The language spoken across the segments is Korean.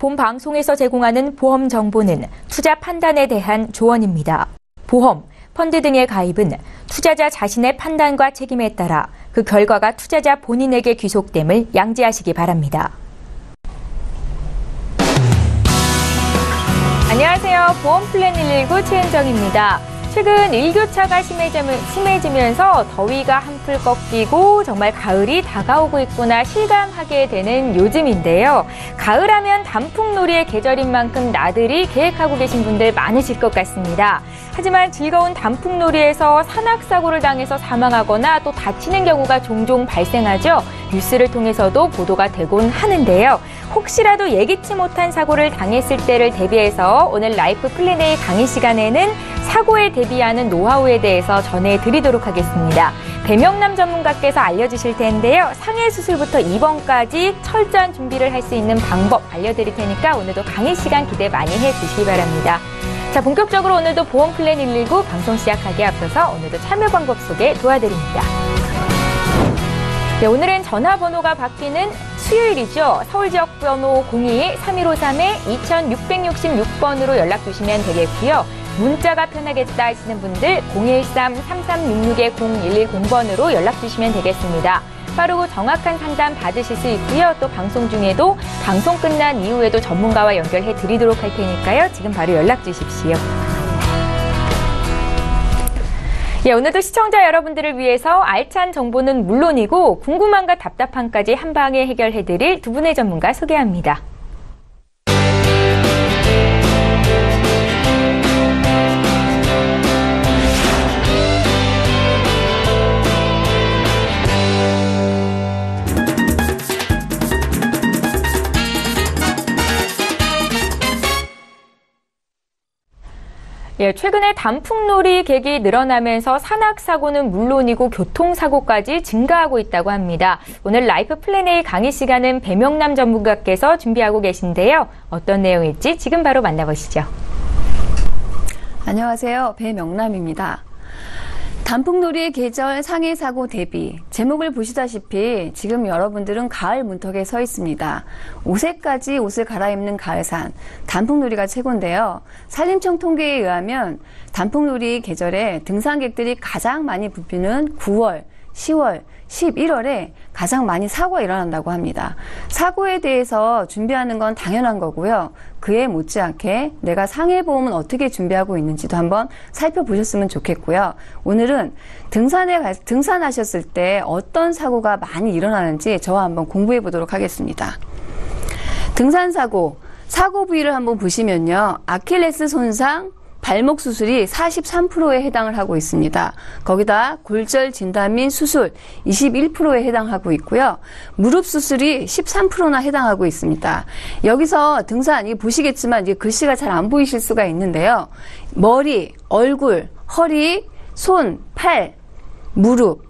본 방송에서 제공하는 보험 정보는 투자 판단에 대한 조언입니다. 보험, 펀드 등의 가입은 투자자 자신의 판단과 책임에 따라 그 결과가 투자자 본인에게 귀속됨을 양지하시기 바랍니다. 안녕하세요. 보험플랜 119 최은정입니다. 최근 일교차가 심해지면서 더위가 한풀 꺾이고 정말 가을이 다가오고 있구나 실감하게 되는 요즘인데요. 가을하면 단풍놀이의 계절인 만큼 나들이 계획하고 계신 분들 많으실 것 같습니다. 하지만 즐거운 단풍놀이에서 산악사고를 당해서 사망하거나 또 다치는 경우가 종종 발생하죠. 뉴스를 통해서도 보도가 되곤 하는데요. 혹시라도 예기치 못한 사고를 당했을 때를 대비해서 오늘 라이프 플랜 A 강의 시간에는 사고에 대비하는 노하우에 대해서 전해드리도록 하겠습니다. 배명남 전문가께서 알려주실 텐데요. 상해 수술부터 입원까지 철저한 준비를 할 수 있는 방법 알려드릴 테니까 오늘도 강의 시간 기대 많이 해주시기 바랍니다. 자, 본격적으로 오늘도 보험플랜 119 방송 시작하기에 앞서서 오늘도 참여 방법 소개 도와드립니다. 네, 오늘은 전화번호가 바뀌는 수요일이죠. 서울지역 번호 02-3153-2666번으로 연락 주시면 되겠고요. 문자가 편하겠다 하시는 분들 013-3366-0110번으로 연락 주시면 되겠습니다. 빠르고 정확한 상담 받으실 수 있고요. 또 방송 중에도 방송 끝난 이후에도 전문가와 연결해 드리도록 할 테니까요. 지금 바로 연락 주십시오. 예, 오늘도 시청자 여러분들을 위해서 알찬 정보는 물론이고 궁금함과 답답함까지 한 방에 해결해드릴 두 분의 전문가 소개합니다. 예, 최근에 단풍놀이 객이 늘어나면서 산악사고는 물론이고 교통사고까지 증가하고 있다고 합니다. 오늘 라이프 플랜 A 강의 시간은 배명남 전문가께서 준비하고 계신데요. 어떤 내용일지 지금 바로 만나보시죠. 안녕하세요. 배명남입니다. 단풍놀이의 계절 상해사고 대비. 제목을 보시다시피 지금 여러분들은 가을 문턱에 서 있습니다. 5세까지 옷을 갈아입는 가을산, 단풍놀이가 최고인데요. 산림청 통계에 의하면 단풍놀이 계절에 등산객들이 가장 많이 붐비는 9월, 10월, 11월에 가장 많이 사고가 일어난다고 합니다. 사고에 대해서 준비하는 건 당연한 거고요. 그에 못지않게 내가 상해보험은 어떻게 준비하고 있는지도 한번 살펴보셨으면 좋겠고요. 오늘은 등산하셨을 때 어떤 사고가 많이 일어나는지 저와 한번 공부해 보도록 하겠습니다. 등산사고, 사고 부위를 한번 보시면요. 아킬레스 손상, 발목 수술이 43%에 해당을 하고 있습니다. 거기다 골절 진단 및 수술 21%에 해당하고 있고요. 무릎 수술이 13%나 해당하고 있습니다. 여기서 등산, 보시겠지만 이제 글씨가 잘 안 보이실 수가 있는데요. 머리, 얼굴, 허리, 손, 팔, 무릎,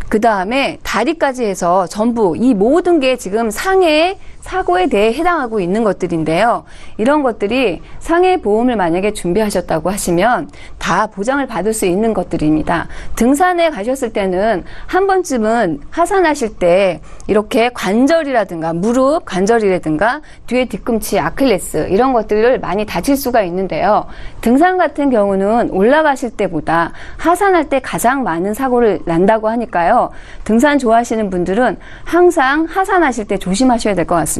그 다음에 다리까지 해서 전부 이 모든 게 지금 상해 사고에 대해 해당하고 있는 것들인데요. 이런 것들이 상해 보험을 만약에 준비하셨다고 하시면 다 보장을 받을 수 있는 것들입니다. 등산에 가셨을 때는 한 번쯤은 하산하실 때 이렇게 관절이라든가 무릎 관절이라든가 뒤에 뒤꿈치 아킬레스 이런 것들을 많이 다칠 수가 있는데요. 등산 같은 경우는 올라가실 때보다 하산할 때 가장 많은 사고를 난다고 하니까요. 등산 좋아하시는 분들은 항상 하산하실 때 조심하셔야 될 것 같습니다.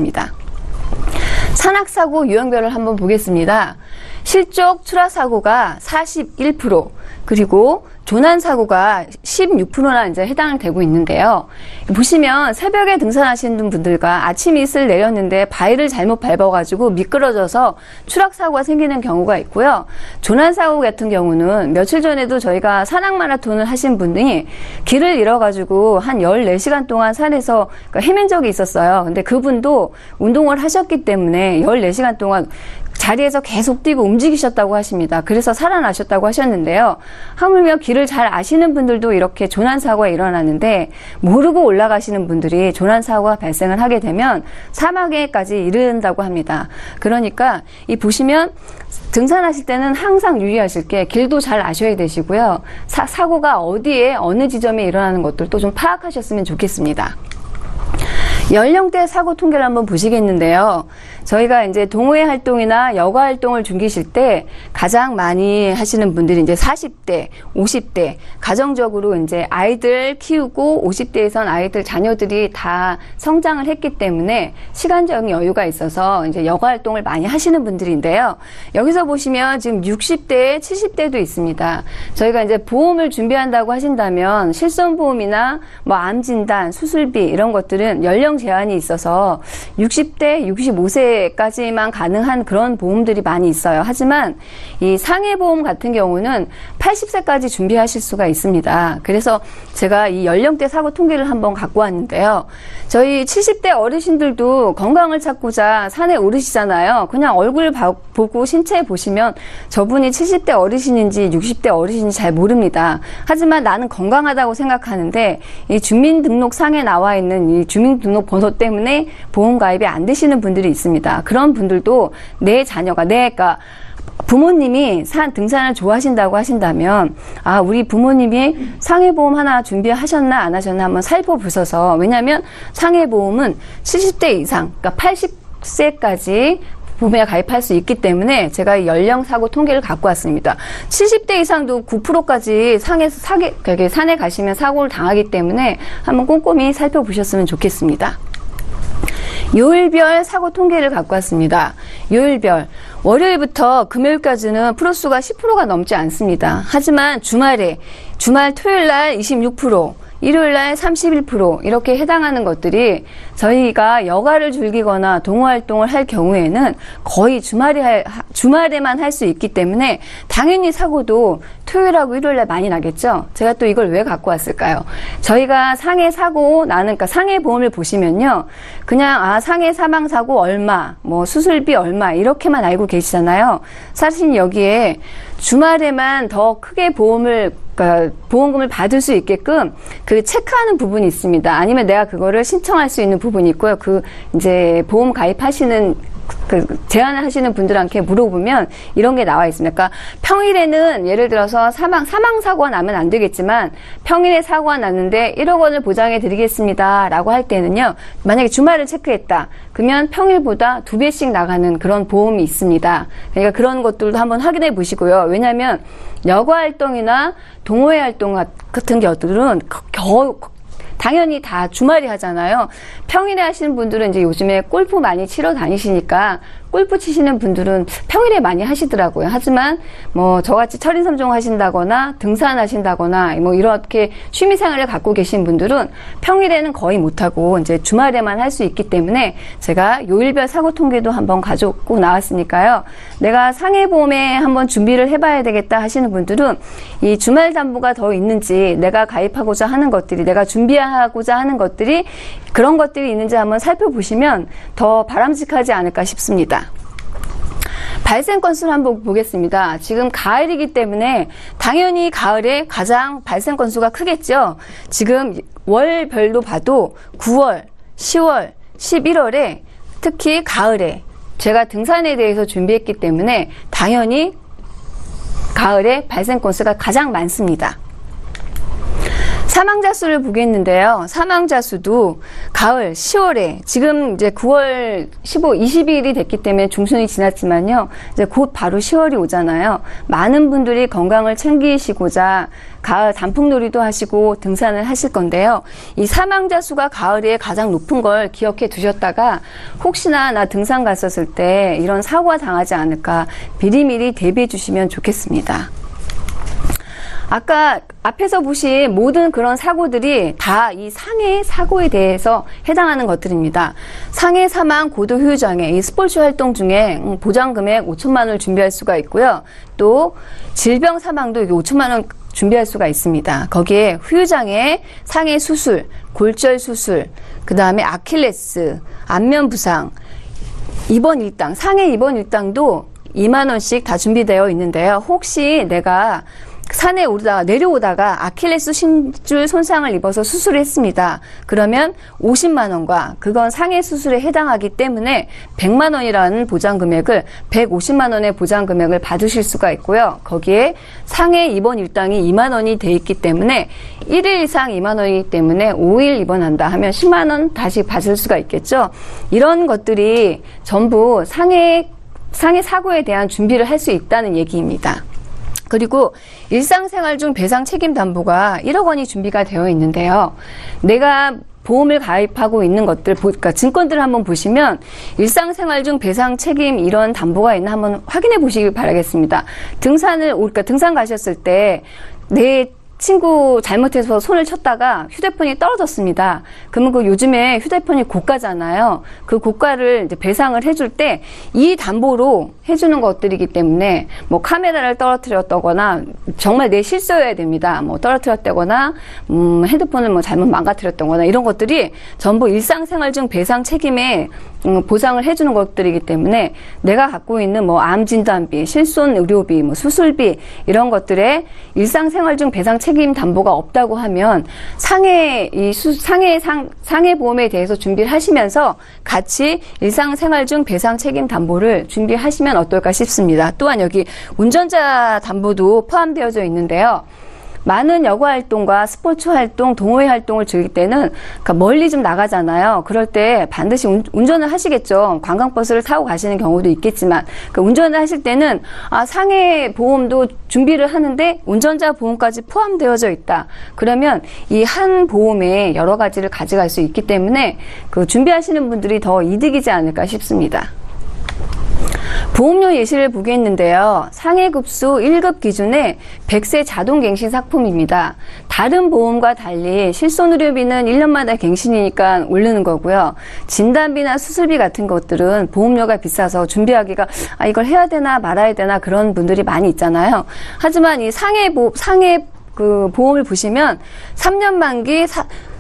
산악사고 유형별을 한번 보겠습니다. 실족 추락사고가 41%, 그리고 조난사고가 16%나 이제 해당되고 있는데요. 보시면 새벽에 등산하시는 분들과 아침 이슬 내렸는데 바위를 잘못 밟아가지고 미끄러져서 추락사고가 생기는 경우가 있고요. 조난사고 같은 경우는 며칠 전에도 저희가 산악 마라톤을 하신 분이 길을 잃어가지고 한 14시간 동안 산에서 헤맨 적이 있었어요. 근데 그분도 운동을 하셨기 때문에 14시간 동안 자리에서 계속 뛰고 움직이셨다고 하십니다. 그래서 살아나셨다고 하셨는데요. 하물며 길을 잘 아시는 분들도 이렇게 조난사고가 일어나는데 모르고 올라가시는 분들이 조난사고가 발생을 하게 되면 사망에까지 이른다고 합니다. 그러니까 이 보시면 등산하실 때는 항상 유의하실 게 길도 잘 아셔야 되시고요. 사고가 어디에 어느 지점에 일어나는 것들도 좀 파악하셨으면 좋겠습니다. 연령대 사고 통계를 한번 보시겠는데요. 저희가 이제 동호회 활동이나 여가 활동을 즐기실 때 가장 많이 하시는 분들이 이제 40대, 50대, 가정적으로 이제 아이들 키우고 50대에선 아이들 자녀들이 다 성장을 했기 때문에 시간적인 여유가 있어서 이제 여가 활동을 많이 하시는 분들인데요. 여기서 보시면 지금 60대, 70대도 있습니다. 저희가 이제 보험을 준비한다고 하신다면 실손보험이나 뭐 암진단, 수술비 이런 것들은 연령 제한이 있어서 60대, 65세까지만 가능한 그런 보험들이 많이 있어요. 하지만 이 상해보험 같은 경우는 80세까지 준비하실 수가 있습니다. 그래서 제가 이 연령대 사고 통계를 한번 갖고 왔는데요. 저희 70대 어르신들도 건강을 찾고자 산에 오르시잖아요. 그냥 얼굴 보고 신체 보시면 저분이 70대 어르신인지 60대 어르신인지 잘 모릅니다. 하지만 나는 건강하다고 생각하는데 이 주민등록상에 나와 있는 이 주민등록 번호 때문에 보험 가입이 안 되시는 분들이 있습니다. 그런 분들도 내 자녀가 그러니까 부모님이 등산을 좋아하신다고 하신다면 우리 부모님이 상해보험 하나 준비하셨나 안 하셨나 한번 살펴보셔서, 왜냐하면 상해보험은 70대 이상 그러니까 80세까지 보험에 가입할 수 있기 때문에 제가 연령 사고 통계를 갖고 왔습니다. 70대 이상도 9%까지 산에 가시면 사고를 당하기 때문에 한번 꼼꼼히 살펴보셨으면 좋겠습니다. 요일별 사고 통계를 갖고 왔습니다. 요일별. 월요일부터 금요일까지는 프로수가 10%가 넘지 않습니다. 하지만 주말 토요일날 26%, 일요일날 31% 이렇게 해당하는 것들이 저희가 여가를 즐기거나 동호활동을 할 경우에는 거의 주말에만 할 수 있기 때문에 당연히 사고도 토요일하고 일요일날 많이 나겠죠. 제가 또 이걸 왜 갖고 왔을까요? 저희가 상해 사고 나는, 그러니까 상해 보험을 보시면요, 그냥 상해 사망 사고 얼마, 뭐 수술비 얼마 이렇게만 알고 계시잖아요. 사실 여기에 주말에만 더 크게 그러니까 보험금을 받을 수 있게끔 그 체크하는 부분이 있습니다. 아니면 내가 그거를 신청할 수 있는 부분이 있고요. 이제 보험 가입하시는 제안을 하시는 분들한테 물어보면 이런 게 나와 있습니다. 그러니까 평일에는 예를 들어서 사망 사고가 나면 안 되겠지만 평일에 사고가 났는데 1억 원을 보장해 드리겠습니다 라고 할 때는요, 만약에 주말을 체크했다 그러면 평일보다 2배씩 나가는 그런 보험이 있습니다. 그러니까 그런 것들도 한번 확인해 보시고요. 왜냐하면 여가 활동이나 동호회 활동 같은 것들은 당연히 다 주말에 하잖아요. 평일에 하시는 분들은 이제 요즘에 골프 많이 치러 다니시니까 골프 치시는 분들은 평일에 많이 하시더라고요. 하지만 뭐 저같이 철인삼종 하신다거나 등산하신다거나 뭐 이렇게 취미생활을 갖고 계신 분들은 평일에는 거의 못하고 이제 주말에만 할 수 있기 때문에 제가 요일별 사고 통계도 한번 가져오고 나왔으니까요. 내가 상해보험에 한번 준비를 해봐야 되겠다 하시는 분들은 이 주말 담보가 더 있는지, 내가 가입하고자 하는 것들이, 내가 준비하고자 하는 것들이 그런 것들이 있는지 한번 살펴보시면 더 바람직하지 않을까 싶습니다. 발생 건수를 한번 보겠습니다. 지금 가을이기 때문에 당연히 가을에 가장 발생 건수가 크겠죠. 지금 월별로 봐도 9월, 10월, 11월에 특히 가을에 제가 등산에 대해서 준비했기 때문에 당연히 가을에 발생 건수가 가장 많습니다. 사망자 수를 보겠는데요. 사망자 수도 가을 10월에 지금 이제 9월 20일이 됐기 때문에 중순이 지났지만요. 이제 곧 바로 10월이 오잖아요. 많은 분들이 건강을 챙기시고자 가을 단풍놀이도 하시고 등산을 하실 건데요. 이 사망자 수가 가을에 가장 높은 걸 기억해 두셨다가 혹시나 나 등산 갔었을 때 이런 사고가 당하지 않을까 미리미리 대비해 주시면 좋겠습니다. 아까 앞에서 보신 모든 그런 사고들이 다 이 상해 사고에 대해서 해당하는 것들입니다. 상해 사망 고도 후유장애, 이 스포츠 활동 중에 보장금액 5천만 원을 준비할 수가 있고요. 또 질병 사망도 5천만 원 준비할 수가 있습니다. 거기에 후유장애, 상해 수술, 골절 수술, 그 다음에 아킬레스, 안면 부상, 입원 일당, 상해 입원 일당도 2만 원씩 다 준비되어 있는데요. 혹시 내가 산에 오르다가 내려오다가 아킬레스 신줄 손상을 입어서 수술을 했습니다. 그러면 50만 원과 그건 상해 수술에 해당하기 때문에 100만 원이라는 보장 금액을 150만 원의 보장 금액을 받으실 수가 있고요. 거기에 상해 입원 일당이 2만 원이 돼 있기 때문에 1일 이상 2만 원이기 때문에 5일 입원한다 하면 10만 원 다시 받을 수가 있겠죠. 이런 것들이 전부 상해 사고에 대한 준비를 할 수 있다는 얘기입니다. 그리고 일상생활 중 배상 책임 담보가 1억 원이 준비가 되어 있는데요. 내가 보험을 가입하고 있는 것들, 그러니까 증권들을 한번 보시면 일상생활 중 배상 책임 이런 담보가 있나 한번 확인해 보시기 바라겠습니다. 그러니까 등산 가셨을 때 내 친구 잘못해서 손을 쳤다가 휴대폰이 떨어졌습니다. 그러면 그 요즘에 휴대폰이 고가잖아요. 그 고가를 이제 배상을 해줄 때 이 담보로 해주는 것들이기 때문에 뭐 카메라를 떨어뜨렸다거나 정말 내 실수여야 됩니다. 뭐 떨어뜨렸다거나 핸드폰을 뭐 잘못 망가뜨렸다거나 이런 것들이 전부 일상생활 중 배상 책임에 보상을 해주는 것들이기 때문에 내가 갖고 있는 뭐 암 진단비, 실손 의료비, 뭐 수술비 이런 것들에 일상생활 중 배상 책임 담보가 없다고 하면 상해 보험에 대해서 준비를 하시면서 같이 일상생활 중 배상 책임 담보를 준비하시면 어떨까 싶습니다. 또한 여기 운전자 담보도 포함되어져 있는데요. 많은 여가 활동과 스포츠 활동, 동호회 활동을 즐길 때는 그러니까 멀리 좀 나가잖아요. 그럴 때 반드시 운전을 하시겠죠. 관광버스를 타고 가시는 경우도 있겠지만 그러니까 운전을 하실 때는 상해 보험도 준비를 하는데 운전자 보험까지 포함되어져 있다. 그러면 이 한 보험에 여러 가지를 가져갈 수 있기 때문에 그 준비하시는 분들이 더 이득이지 않을까 싶습니다. 보험료 예시를 보겠는데요. 상해급수 1급 기준의 100세 자동갱신 상품입니다. 다른 보험과 달리 실손의료비는 1년마다 갱신이니까 오르는 거고요. 진단비나 수술비 같은 것들은 보험료가 비싸서 준비하기가 이걸 해야 되나 말아야 되나 그런 분들이 많이 있잖아요. 하지만 이 상해 보험을 보시면 3년 만기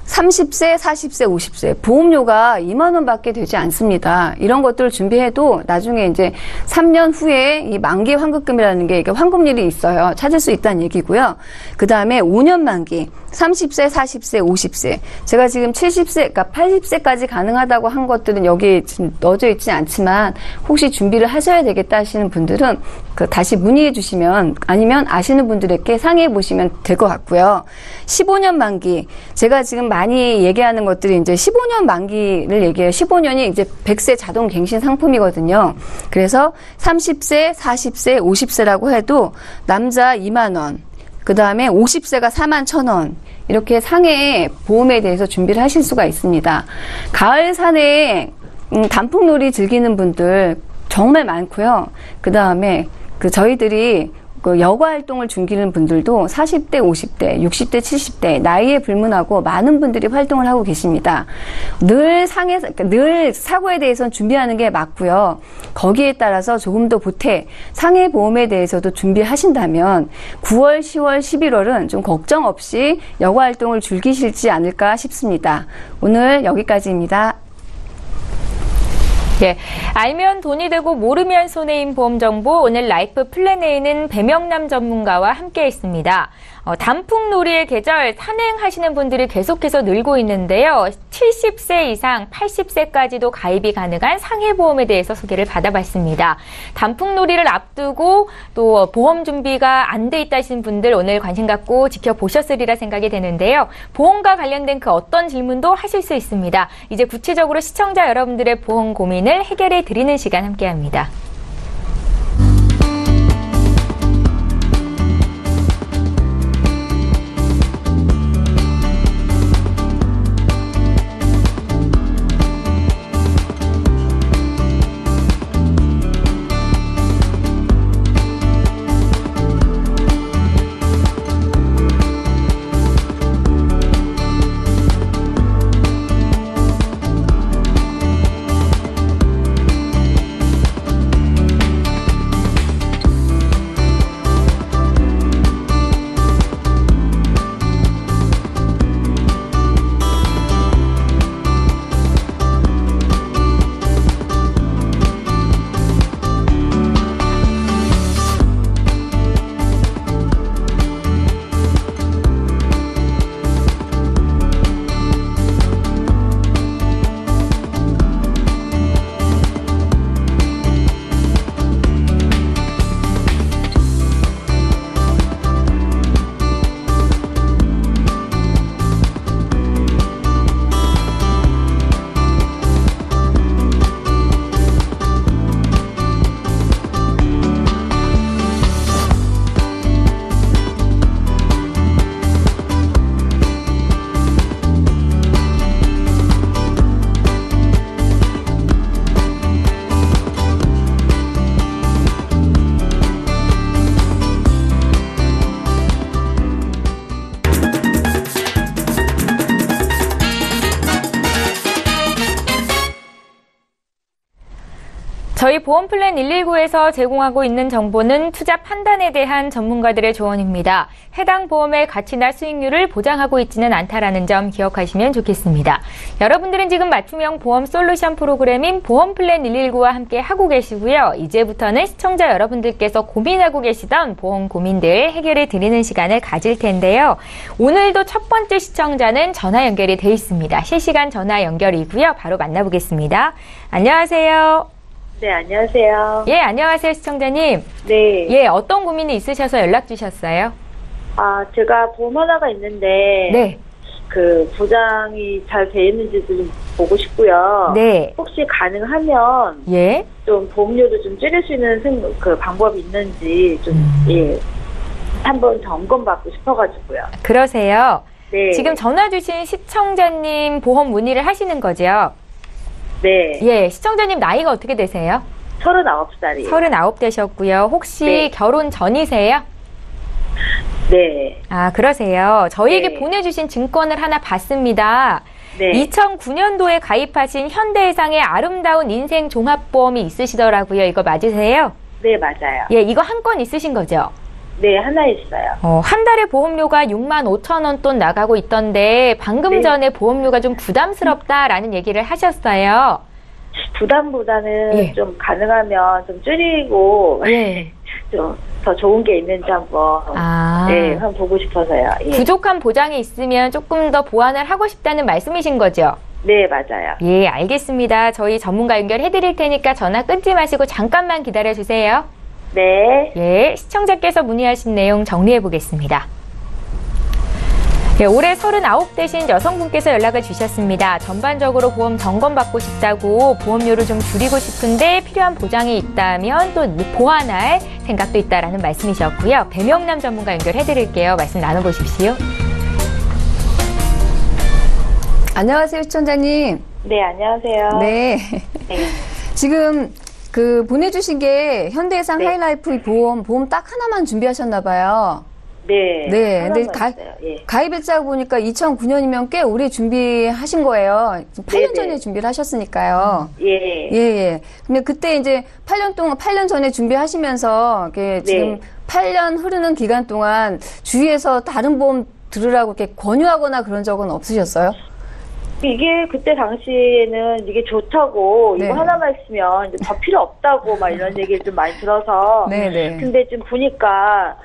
30세, 40세, 50세 보험료가 2만 원밖에 되지 않습니다. 이런 것들을 준비해도 나중에 이제 3년 후에 이 만기 환급금이라는 게 이게 환급률이 있어요. 찾을 수 있다는 얘기고요. 그 다음에 5년 만기 30세, 40세, 50세 제가 지금 70세, 그러니까 80세까지 가능하다고 한 것들은 여기에 지금 넣어져 있지 않지만 혹시 준비를 하셔야 되겠다 하시는 분들은 다시 문의해 주시면 아니면 아시는 분들에게 상의해 보시면 될 것 같고요. 15년 만기 제가 지금 많이 얘기하는 것들이 이제 15년 만기를 얘기해요. 15년이 이제 100세 자동 갱신 상품이거든요. 그래서 30세, 40세, 50세라고 해도 남자 2만 원, 그 다음에 50세가 4만 1,000원 이렇게 상해 보험에 대해서 준비를 하실 수가 있습니다. 가을 산에 단풍놀이 즐기는 분들 정말 많고요. 그 다음에 저희들이 여가 활동을 즐기는 분들도 40대, 50대, 60대, 70대 나이에 불문하고 많은 분들이 활동을 하고 계십니다. 늘 사고에 대해서는 준비하는 게 맞고요. 거기에 따라서 조금 더 보태 상해 보험에 대해서도 준비하신다면 9월, 10월, 11월은 좀 걱정 없이 여가 활동을 즐기실지 않을까 싶습니다. 오늘 여기까지입니다. 네, 알면 돈이 되고 모르면 손해인 보험 정보 오늘 라이프 플랜에는 배명남 전문가와 함께 했습니다. 단풍놀이의 계절 산행하시는 분들이 계속해서 늘고 있는데요. 70세 이상 80세까지도 가입이 가능한 상해보험에 대해서 소개를 받아봤습니다. 단풍놀이를 앞두고 또 보험 준비가 안 돼 있다 하시는 분들 오늘 관심 갖고 지켜보셨으리라 생각이 되는데요. 보험과 관련된 그 어떤 질문도 하실 수 있습니다. 이제 구체적으로 시청자 여러분들의 보험 고민을 해결해 드리는 시간 함께합니다. 저희 보험플랜 119에서 제공하고 있는 정보는 투자 판단에 대한 전문가들의 조언입니다. 해당 보험의 가치나 수익률을 보장하고 있지는 않다라는 점 기억하시면 좋겠습니다. 여러분들은 지금 맞춤형 보험 솔루션 프로그램인 보험플랜 119와 함께 하고 계시고요. 이제부터는 시청자 여러분들께서 고민하고 계시던 보험 고민들 해결해 드리는 시간을 가질 텐데요. 오늘도 첫 번째 시청자는 전화 연결이 돼 있습니다. 실시간 전화 연결이고요. 바로 만나보겠습니다. 안녕하세요. 네, 안녕하세요. 예, 안녕하세요, 시청자님. 네. 예, 어떤 고민이 있으셔서 연락 주셨어요? 제가 보험 하나가 있는데, 네. 그 보장이 잘 돼 있는지도 좀 보고 싶고요. 네. 혹시 가능하면 예. 좀 보험료도 좀 줄일 수 있는 그 방법이 있는지 좀, 예, 한번 점검받고 싶어가지고요. 그러세요. 네. 지금 전화 주신 시청자님 보험 문의를 하시는 거죠? 네. 예, 시청자님 나이가 어떻게 되세요? 39살이에요. 39 되셨고요. 혹시 네. 결혼 전이세요? 네. 아, 그러세요. 저희에게 네. 보내주신 증권을 하나 봤습니다. 네. 2009년도에 가입하신 현대해상의 아름다운 인생 종합보험이 있으시더라고요. 이거 맞으세요? 네, 맞아요. 예, 이거 한 건 있으신 거죠? 네, 하나 있어요. 한 달에 보험료가 65,000원 돈 나가고 있던데 방금 네. 전에 보험료가 좀 부담스럽다라는 얘기를 하셨어요. 부담보다는 예. 좀 가능하면 좀 줄이고, 예. 좀 더 좋은 게 있는지 한번, 네, 한번 보고 싶어서요. 예. 부족한 보장이 있으면 조금 더 보완을 하고 싶다는 말씀이신 거죠? 네, 맞아요. 예, 알겠습니다. 저희 전문가 연결해 드릴 테니까 전화 끊지 마시고 잠깐만 기다려 주세요. 네. 예, 시청자께서 문의하신 내용 정리해 보겠습니다. 예, 올해 39 되신 여성분께서 연락을 주셨습니다. 전반적으로 보험 점검받고 싶다고 보험료를 좀 줄이고 싶은데 필요한 보장이 있다면 또 보완할 생각도 있다라는 말씀이셨고요. 배명남 전문가 연결해 드릴게요. 말씀 나눠보십시오. 안녕하세요, 시청자님. 네, 안녕하세요. 네. 네. 지금 그 보내주신 게 현대해상 네. 하이라이프 보험 딱 하나만 준비하셨나 봐요. 네. 네. 근데 하나만 있어요. 예. 가입일자 보니까 2009년이면 꽤 오래 준비하신 거예요. 8년 네네. 전에 준비를 하셨으니까요. 예. 예, 예. 근데 그때 이제 8년 전에 준비하시면서 이게 지금 네. 8년 흐르는 기간 동안 주위에서 다른 보험 들으라고 이렇게 권유하거나 그런 적은 없으셨어요? 이게 그때 당시에는 이게 좋다고, 네. 이거 하나만 있으면 이제 더 필요 없다고 막 이런 얘기를 좀 많이 들어서. 네네. 근데 지금 보니까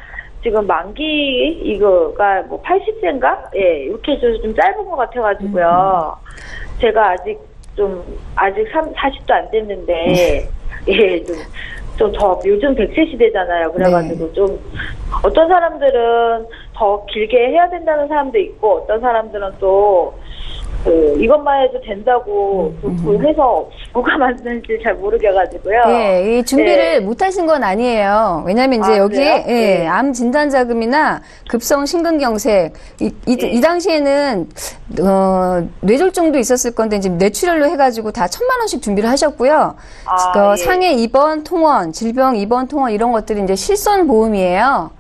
지금 만기 이거가 뭐 80세인가? 예, 이렇게 좀 짧은 것 같아가지고요. 제가 아직 40도 안 됐는데, 예, 좀 더, 요즘 100세 시대잖아요. 그래가지고 네. 좀, 어떤 사람들은 더 길게 해야 된다는 사람도 있고, 어떤 사람들은 또, 이것만 해도 된다고 해서 뭐가 맞는지 잘 모르겠가지고요. 예, 이 준비를 네. 못 하신 건 아니에요. 왜냐면 이제 여기에, 그래요? 예, 네. 암 진단 자금이나 급성 심근경색, 네. 이 당시에는, 뇌졸중도 있었을 건데, 이제 뇌출혈로 해가지고 다 1,000,000원씩 준비를 하셨고요. 예. 상해 입원, 통원, 질병 입원, 통원 이런 것들이 이제 실손 보험이에요.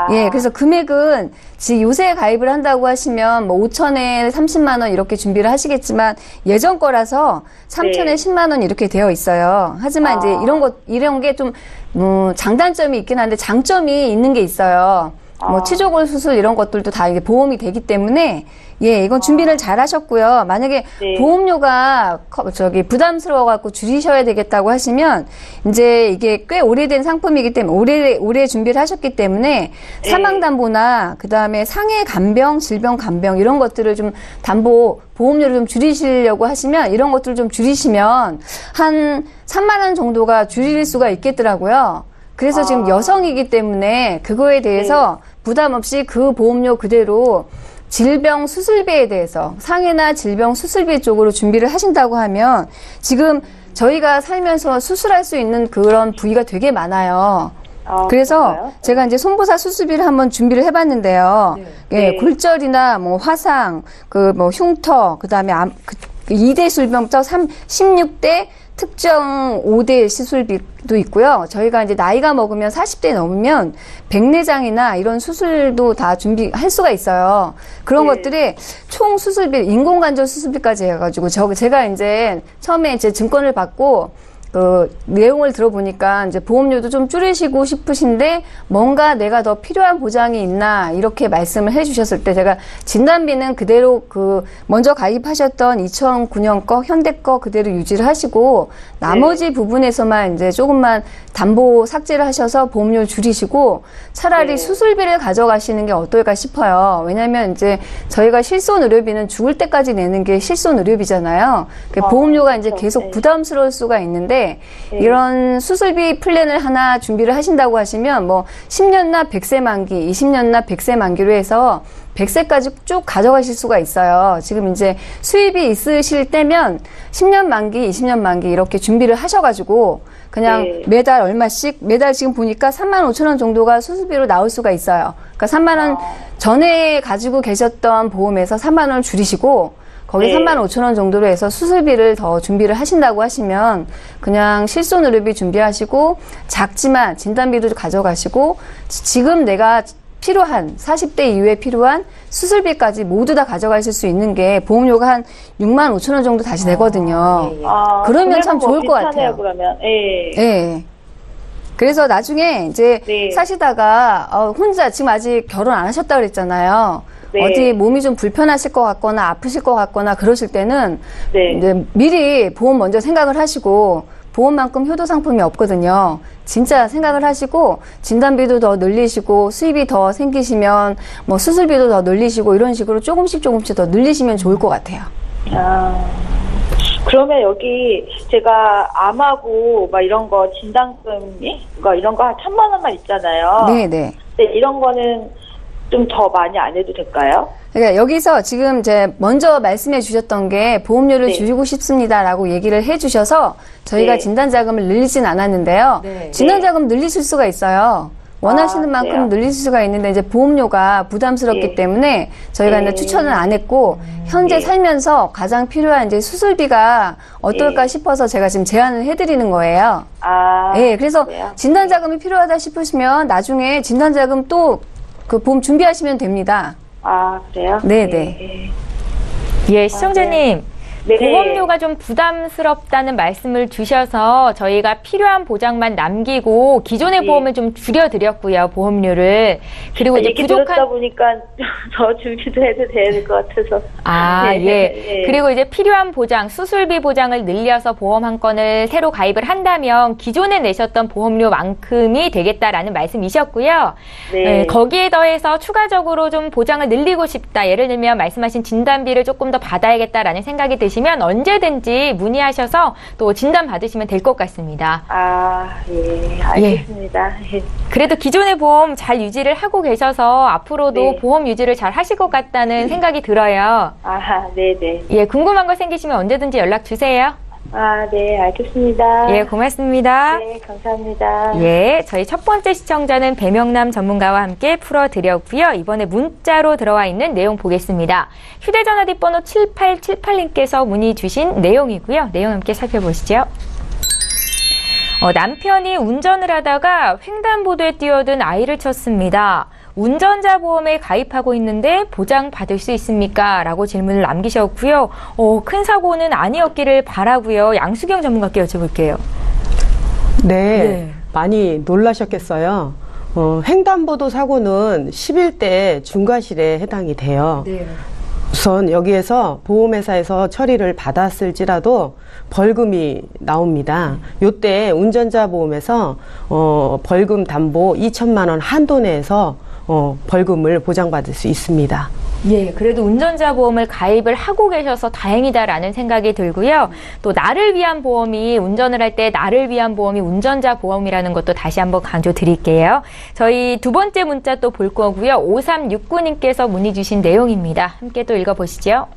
예, 그래서 금액은 지금 요새 가입을 한다고 하시면 뭐 5천에 30만 원 이렇게 준비를 하시겠지만 예전 거라서 3천에 네. 10만 원 이렇게 되어 있어요. 하지만 이제 이런 게 좀 장단점이 있긴 한데 장점이 있는 게 있어요. 뭐 치조골 수술 이런 것들도 다 이게 보험이 되기 때문에 예, 이건 준비를 잘 하셨고요. 만약에 네. 보험료가 부담스러워 갖고 줄이셔야 되겠다고 하시면 이제 이게 꽤 오래된 상품이기 때문에 오래 준비를 하셨기 때문에 네. 사망담보나 그다음에 상해 간병, 질병 간병 이런 것들을 좀 보험료를 좀 줄이시려고 하시면 이런 것들을 좀 줄이시면 한 3만 원 정도가 줄일 수가 있겠더라고요. 그래서 지금 여성이기 때문에 그거에 대해서 부담 없이 그 보험료 그대로 질병 수술비에 대해서 상해나 질병 수술비 쪽으로 준비를 하신다고 하면 지금 저희가 살면서 수술할 수 있는 그런 부위가 되게 많아요. 그래서 그런가요? 제가 이제 손보사 수술비를 한번 준비를 해봤는데요. 예, 네. 골절이나 뭐 화상, 흉터, 그다음에 2대 술병부터 16대 특정 5대 시술비도 있고요. 저희가 이제 나이가 먹으면 40대 넘으면 백내장이나 이런 수술도 다 준비할 수가 있어요. 그런 네. 것들이 총 수술비, 인공관절 수술비까지 해가지고 제가 이제 처음에 이제 증권을 받고 내용을 들어보니까 이제 보험료도 좀 줄이시고 싶으신데 뭔가 내가 더 필요한 보장이 있나 이렇게 말씀을 해주셨을 때 제가 진단비는 그대로 먼저 가입하셨던 2009년 거 현대 거 그대로 유지를 하시고 나머지 부분에서만 이제 조금만 담보 삭제를 하셔서 보험료 줄이시고 차라리 수술비를 가져가시는 게 어떨까 싶어요. 왜냐하면 이제 저희가 실손 의료비는 죽을 때까지 내는 게 실손 의료비잖아요. 보험료가 이제 계속 부담스러울 수가 있는데 이런 수술비 플랜을 하나 준비를 하신다고 하시면 뭐 10년나 100세 만기, 20년나 100세 만기로 해서 100세까지 쭉 가져가실 수가 있어요. 지금 이제 수입이 있으실 때면 10년 만기, 20년 만기 이렇게 준비를 하셔가지고 그냥 매달 얼마씩, 매달 지금 보니까 35,000원 정도가 수술비로 나올 수가 있어요. 그러니까 3만 원 전에 가지고 계셨던 보험에서 3만 원을 줄이시고 거기 35,000원 정도로 해서 수술비를 더 준비를 하신다고 하시면 그냥 실손 의료비 준비하시고 작지만 진단비도 가져가시고 지금 내가 필요한 40대 이후에 필요한 수술비까지 모두 다 가져가실 수 있는 게 보험료가 한 65,000원 정도 다시 되거든요. 그러면 참 좋을 것 같아요. 그러면 그래서 나중에 이제 사시다가 혼자 지금 아직 결혼 안 하셨다고 그랬잖아요. 어디 몸이 좀 불편하실 것 같거나 아프실 것 같거나 그러실 때는 이제 미리 보험 먼저 생각을 하시고 보험만큼 효도 상품이 없거든요. 진짜 생각을 하시고 진단비도 더 늘리시고 수입이 더 생기시면 뭐 수술비도 더 늘리시고 이런 식으로 조금씩 더 늘리시면 좋을 것 같아요. 그러면 여기 제가 암하고 막 이런 거 진단금이 이런 거 한 1,000만 원만 있잖아요. 네네. 근데 이런 거는 좀 더 많이 안 해도 될까요? 그러니까 여기서 지금 이제 먼저 말씀해 주셨던 게 보험료를 줄이고 싶습니다라고 얘기를 해 주셔서 저희가 진단자금을 늘리진 않았는데요. 진단자금 늘리실 수가 있어요. 원하시는 만큼 늘릴 수가 있는데 이제 보험료가 부담스럽기 때문에 저희가 이제 추천을 안 했고 현재 살면서 가장 필요한 이제 수술비가 어떨까 싶어서 제가 지금 제안을 해드리는 거예요. 그래서 진단자금이 필요하다 싶으시면 나중에 진단자금 또 그 보험 준비하시면 됩니다. 그래요? 네네. 예, 시청자님. 보험료가 좀 부담스럽다는 말씀을 주셔서 저희가 필요한 보장만 남기고 기존의 보험을 좀 줄여드렸고요, 보험료를. 그리고 이제 부족한. 들었다 보니까 더 준비도 해도 될 것 같아서. 그리고 이제 필요한 보장, 수술비 보장을 늘려서 보험 한 건을 새로 가입을 한다면 기존에 내셨던 보험료만큼이 되겠다라는 말씀이셨고요. 거기에 더해서 추가적으로 좀 보장을 늘리고 싶다. 예를 들면 말씀하신 진단비를 조금 더 받아야겠다라는 생각이 드시면 언제든지 문의하셔서 또 진단 받으시면 될 것 같습니다. 알겠습니다. 그래도 기존의 보험 잘 유지를 하고 계셔서 앞으로도 보험 유지를 잘 하실 것 같다는 생각이 들어요. 네네. 예, 궁금한 거 생기시면 언제든지 연락 주세요. 네, 알겠습니다. 예, 고맙습니다. 네, 감사합니다. 예, 저희 첫 번째 시청자는 배명남 전문가와 함께 풀어드렸고요. 이번에 문자로 들어와 있는 내용 보겠습니다. 휴대전화 뒷번호 7878님께서 문의 주신 내용이고요. 내용 함께 살펴보시죠. 남편이 운전을 하다가 횡단보도에 뛰어든 아이를 쳤습니다. 운전자 보험에 가입하고 있는데 보장 받을 수 있습니까? 라고 질문을 남기셨고요. 큰 사고는 아니었기를 바라고요. 양수경 전문가께 여쭤볼게요. 네, 많이 놀라셨겠어요. 횡단보도 사고는 11대 중과실에 해당이 돼요. 우선 여기에서 보험회사에서 처리를 받았을지라도 벌금이 나옵니다. 요때 운전자 보험에서 벌금 담보 2천만 원 한도 내에서 벌금을 보장받을 수 있습니다. 예, 그래도 운전자 보험을 가입을 하고 계셔서 다행이다라는 생각이 들고요. 또 나를 위한 보험이 운전을 할 때 나를 위한 보험이 운전자 보험이라는 것도 다시 한번 강조 드릴게요. 저희 두 번째 문자 또 볼 거고요. 5369님께서 문의 주신 내용입니다. 함께 또 읽어보시죠.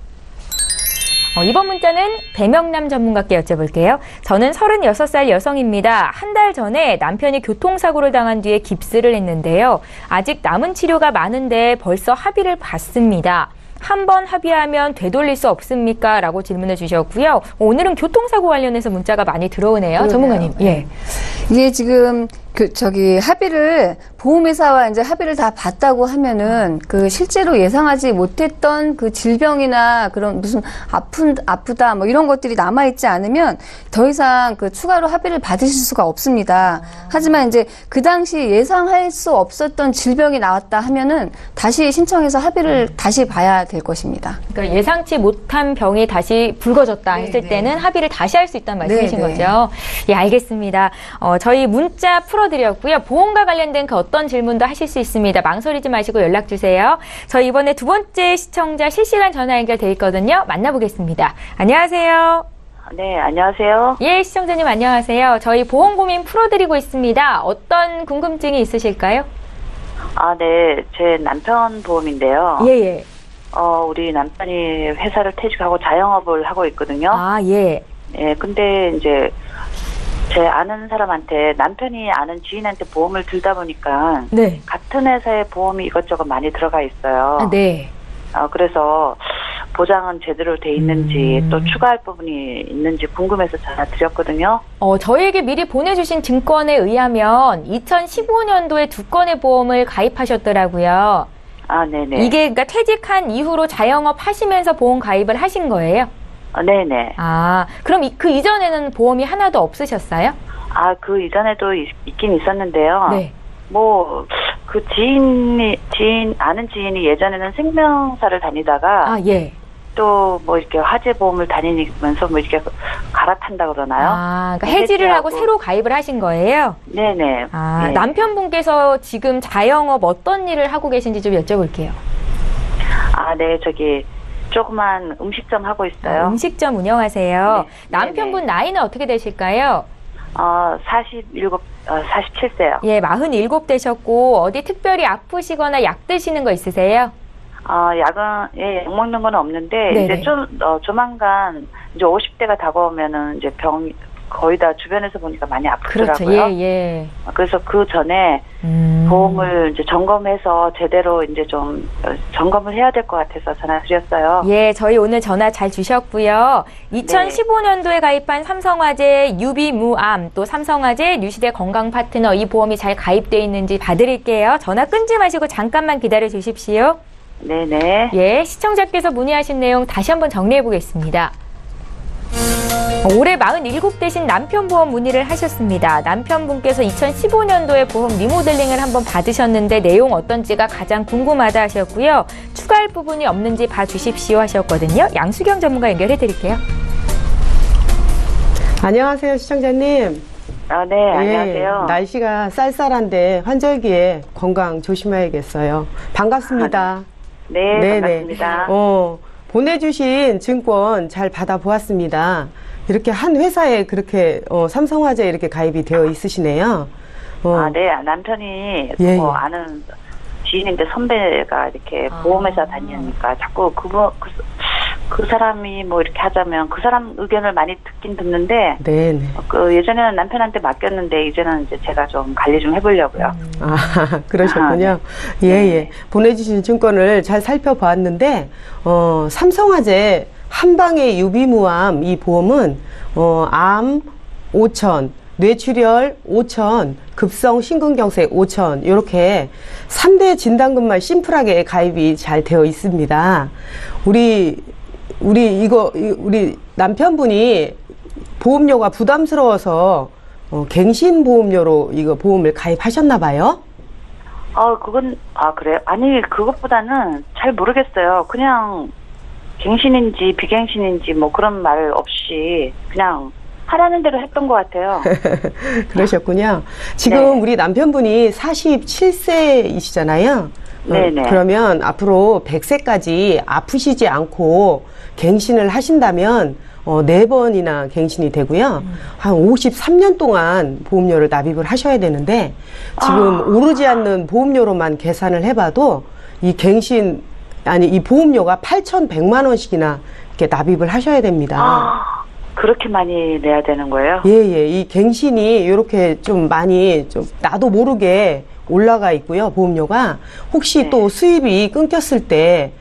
이번 문자는 배명남 전문가께 여쭤볼게요. 저는 36살 여성입니다. 한 달 전에 남편이 교통사고를 당한 뒤에 깁스를 했는데요. 아직 남은 치료가 많은데 벌써 합의를 받습니다. 한 번 합의하면 되돌릴 수 없습니까? 라고 질문을 주셨고요. 오늘은 교통사고 관련해서 문자가 많이 들어오네요. 전문가님. 예. 이게 지금 합의를 보험회사와 이제 합의를 다 봤다고 하면은 그 실제로 예상하지 못했던 그 질병이나 그런 무슨 아프다 뭐 이런 것들이 남아있지 않으면 더 이상 그 추가로 합의를 받으실 수가 없습니다. 하지만 이제 그 당시 예상할 수 없었던 질병이 나왔다 하면은 다시 신청해서 합의를 다시 봐야 될 것입니다. 그러니까 예상치 못한 병이 다시 불거졌다 했을 때는 합의를 다시 할 수 있다는 말씀이신 거죠. 예, 알겠습니다. 저희 문자 풀어드렸고요. 보험과 관련된 그 어떤 질문도 하실 수 있습니다. 망설이지 마시고 연락 주세요. 저희 이번에 두 번째 시청자 실시간 전화 연결돼 있거든요. 만나보겠습니다. 안녕하세요. 네, 안녕하세요. 예, 시청자님 안녕하세요. 저희 보험 고민 풀어드리고 있습니다. 어떤 궁금증이 있으실까요? 아, 네, 제 남편 보험인데요. 예. 우리 남편이 회사를 퇴직하고 자영업을 하고 있거든요. 아, 예. 예, 근데 이제 제 아는 사람한테 남편이 아는 지인한테 보험을 들다 보니까 네. 같은 회사에 보험이 이것저것 많이 들어가 있어요. 아, 네. 그래서 보장은 제대로 돼 있는지 또 추가할 부분이 있는지 궁금해서 전화 드렸거든요. 저희에게 미리 보내주신 증권에 의하면 2015년도에 2건의 보험을 가입하셨더라고요. 아, 네네. 이게 그러니까 퇴직한 이후로 자영업 하시면서 보험 가입을 하신 거예요? 네네. 아, 그럼 그 이전에는 보험이 하나도 없으셨어요? 아, 그 이전에도 있긴 있었는데요. 네. 뭐, 그 아는 지인이 예전에는 생명사를 다니다가, 아, 예. 또 뭐 이렇게 화재보험을 다니면서 뭐 이렇게 갈아탄다 그러나요? 아, 그러니까 해지를 하고 새로 가입을 하신 거예요? 네네. 아, 네. 남편분께서 지금 자영업 어떤 일을 하고 계신지 좀 여쭤볼게요. 아, 네, 조그만 음식점 하고 있어요. 음식점 운영하세요. 네. 남편분 나이는 어떻게 되실까요? 47세요. 예, 47 되셨고, 어디 특별히 아프시거나 약 드시는 거 있으세요? 약 먹는 건 없는데, 네네. 이제 조만간, 이제 50대가 다가오면은, 이제 거의 다 주변에서 보니까 많이 아프더라고요. 그렇죠. 예. 그래서 그 전에 보험을 이제 점검해서 제대로 이제 좀 점검을 해야 될 것 같아서 전화 드렸어요. 예, 저희 오늘 전화 잘 주셨고요. 2015년도에 가입한 삼성화재 유비무암, 또 삼성화재 뉴시대 건강파트너 이 보험이 잘 가입되어 있는지 봐드릴게요. 전화 끊지 마시고 잠깐만 기다려 주십시오. 네네. 예, 시청자께서 문의하신 내용 다시 한번 정리해 보겠습니다. 올해 47 되신 남편 보험 문의를 하셨습니다. 남편분께서 2015년도에 보험 리모델링을 한번 받으셨는데 내용 어떤지가 가장 궁금하다 하셨고요. 추가할 부분이 없는지 봐주십시오 하셨거든요. 양수경 전문가 연결해 드릴게요. 안녕하세요, 시청자님. 네, 안녕하세요. 날씨가 쌀쌀한데 환절기에 건강 조심해야겠어요. 반갑습니다. 네, 반갑습니다. 보내주신 증권 잘 받아보았습니다. 이렇게 한 회사에 그렇게 삼성화재 이렇게 가입이 되어 있으시네요. 네, 남편이 예, 뭐 아는 지인인데 선배가 이렇게 보험회사 다니니까 자꾸 그 사람이 뭐 이렇게 하자면 그 사람 의견을 많이 듣는데 네네. 예전에는 남편한테 맡겼는데 이제는 이제 제가 좀 관리 좀 해보려고요. 그러셨군요. 네. 예. 보내주신 증권을 잘 살펴보았는데 삼성화재 한방의 유비무암 이 보험은 암 5천, 뇌출혈 5천, 급성 심근경색 5천 이렇게 3대 진단금만 심플하게 가입이 잘 되어 있습니다. 우리 남편분이 보험료가 부담스러워서 갱신보험료로 이거 보험을 가입하셨나 봐요? 그래요? 아니, 그것보다는 잘 모르겠어요. 그냥 갱신인지 비갱신인지 뭐 그런 말 없이 그냥 하라는 대로 했던 것 같아요. 그러셨군요. 지금 네. 우리 남편분이 47세이시잖아요. 네네. 그러면 앞으로 100세까지 아프시지 않고 갱신을 하신다면 4번이나 갱신이 되고요. 한 53년 동안 보험료를 납입을 하셔야 되는데 지금 오르지 않는 보험료로만 계산을 해봐도 이 보험료가 8,100만 원씩이나 이렇게 납입을 하셔야 됩니다. 그렇게 많이 내야 되는 거예요? 예. 이 갱신이 이렇게 좀 많이 좀 나도 모르게 올라가 있고요. 보험료가 혹시 또 수입이 끊겼을 때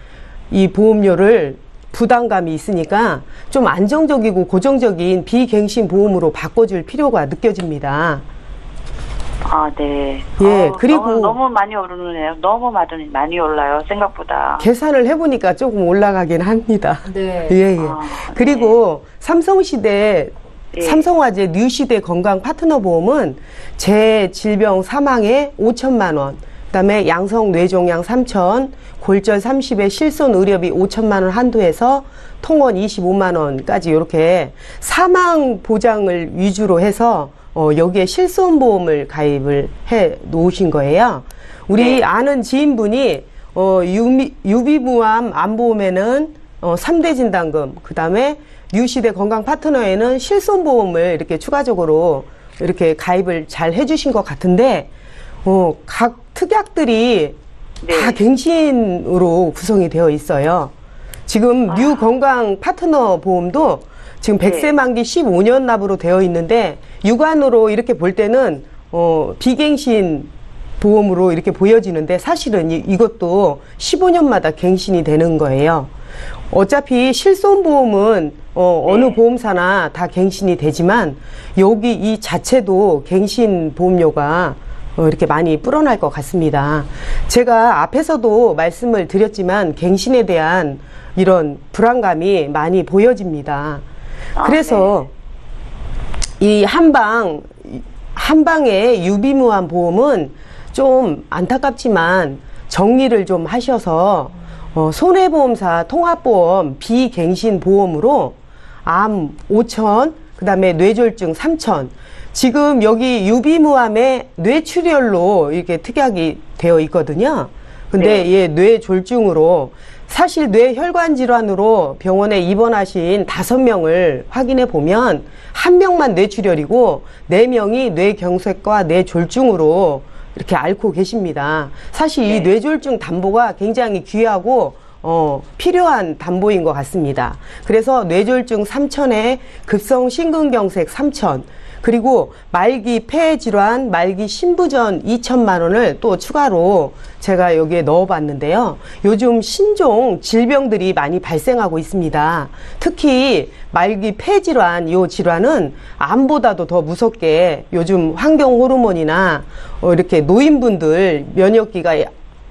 이 보험료를 부담감이 있으니까 좀 안정적이고 고정적인 비갱신 보험으로 바꿔줄 필요가 느껴집니다. 아, 네. 예, 그리고 너무 많이 오르네요. 너무 많이 올라요. 생각보다. 계산을 해보니까 조금 올라가긴 합니다. 네. 예, 예. 아, 그리고 삼성시대, 예. 삼성화재 뉴시대 건강 파트너 보험은 제 질병 사망에 5천만 원, 그다음에 양성 뇌종양 3천, 골절 30에 실손 의료비 5천만 원 한도에서 통원 25만 원까지 이렇게 사망 보장을 위주로 해서 여기에 실손보험을 가입을 해 놓으신 거예요. 우리 네. 아는 지인분이 유비무암 암보험에는 3대 진단금, 그 다음에 뉴시대 건강 파트너에는 실손보험을 이렇게 추가적으로 이렇게 가입을 잘 해주신 것 같은데, 각 특약들이 네. 다 갱신으로 구성이 되어 있어요. 지금 뉴 건강 파트너 보험도 지금 100세 만기 15년 납으로 되어 있는데, 육안으로 이렇게 볼 때는 비갱신 보험으로 이렇게 보여지는데, 사실은 이것도 15년마다 갱신이 되는 거예요. 어차피 실손보험은 어느 보험사나 다 갱신이 되지만, 여기 이 자체도 갱신 보험료가 이렇게 많이 불어날 것 같습니다. 제가 앞에서도 말씀을 드렸지만 갱신에 대한 이런 불안감이 많이 보여집니다. 그래서 이 한방의 유비무암 보험은 좀 안타깝지만 정리를 좀 하셔서 손해보험사 통합보험 비갱신 보험으로 암 5천, 그 다음에 뇌졸중 3천, 지금 여기 유비무암에 뇌출혈로 이렇게 특약이 되어 있거든요. 근데 얘 뇌졸중으로, 사실 뇌혈관 질환으로 병원에 입원하신 5명을 확인해 보면 1명만 뇌출혈이고 4명이 뇌경색과 뇌졸중으로 이렇게 앓고 계십니다. 사실 이 뇌졸중 담보가 굉장히 귀하고 필요한 담보인 것 같습니다. 그래서 뇌졸중 3천에 급성 심근경색 3천, 그리고 말기 폐질환, 말기 신부전 2천만 원을 또 추가로 제가 여기에 넣어봤는데요. 요즘 신종 질병들이 많이 발생하고 있습니다. 특히 말기 폐질환, 이 질환은 암보다도 더 무섭게 요즘 환경 호르몬이나 이렇게 노인분들, 면역기가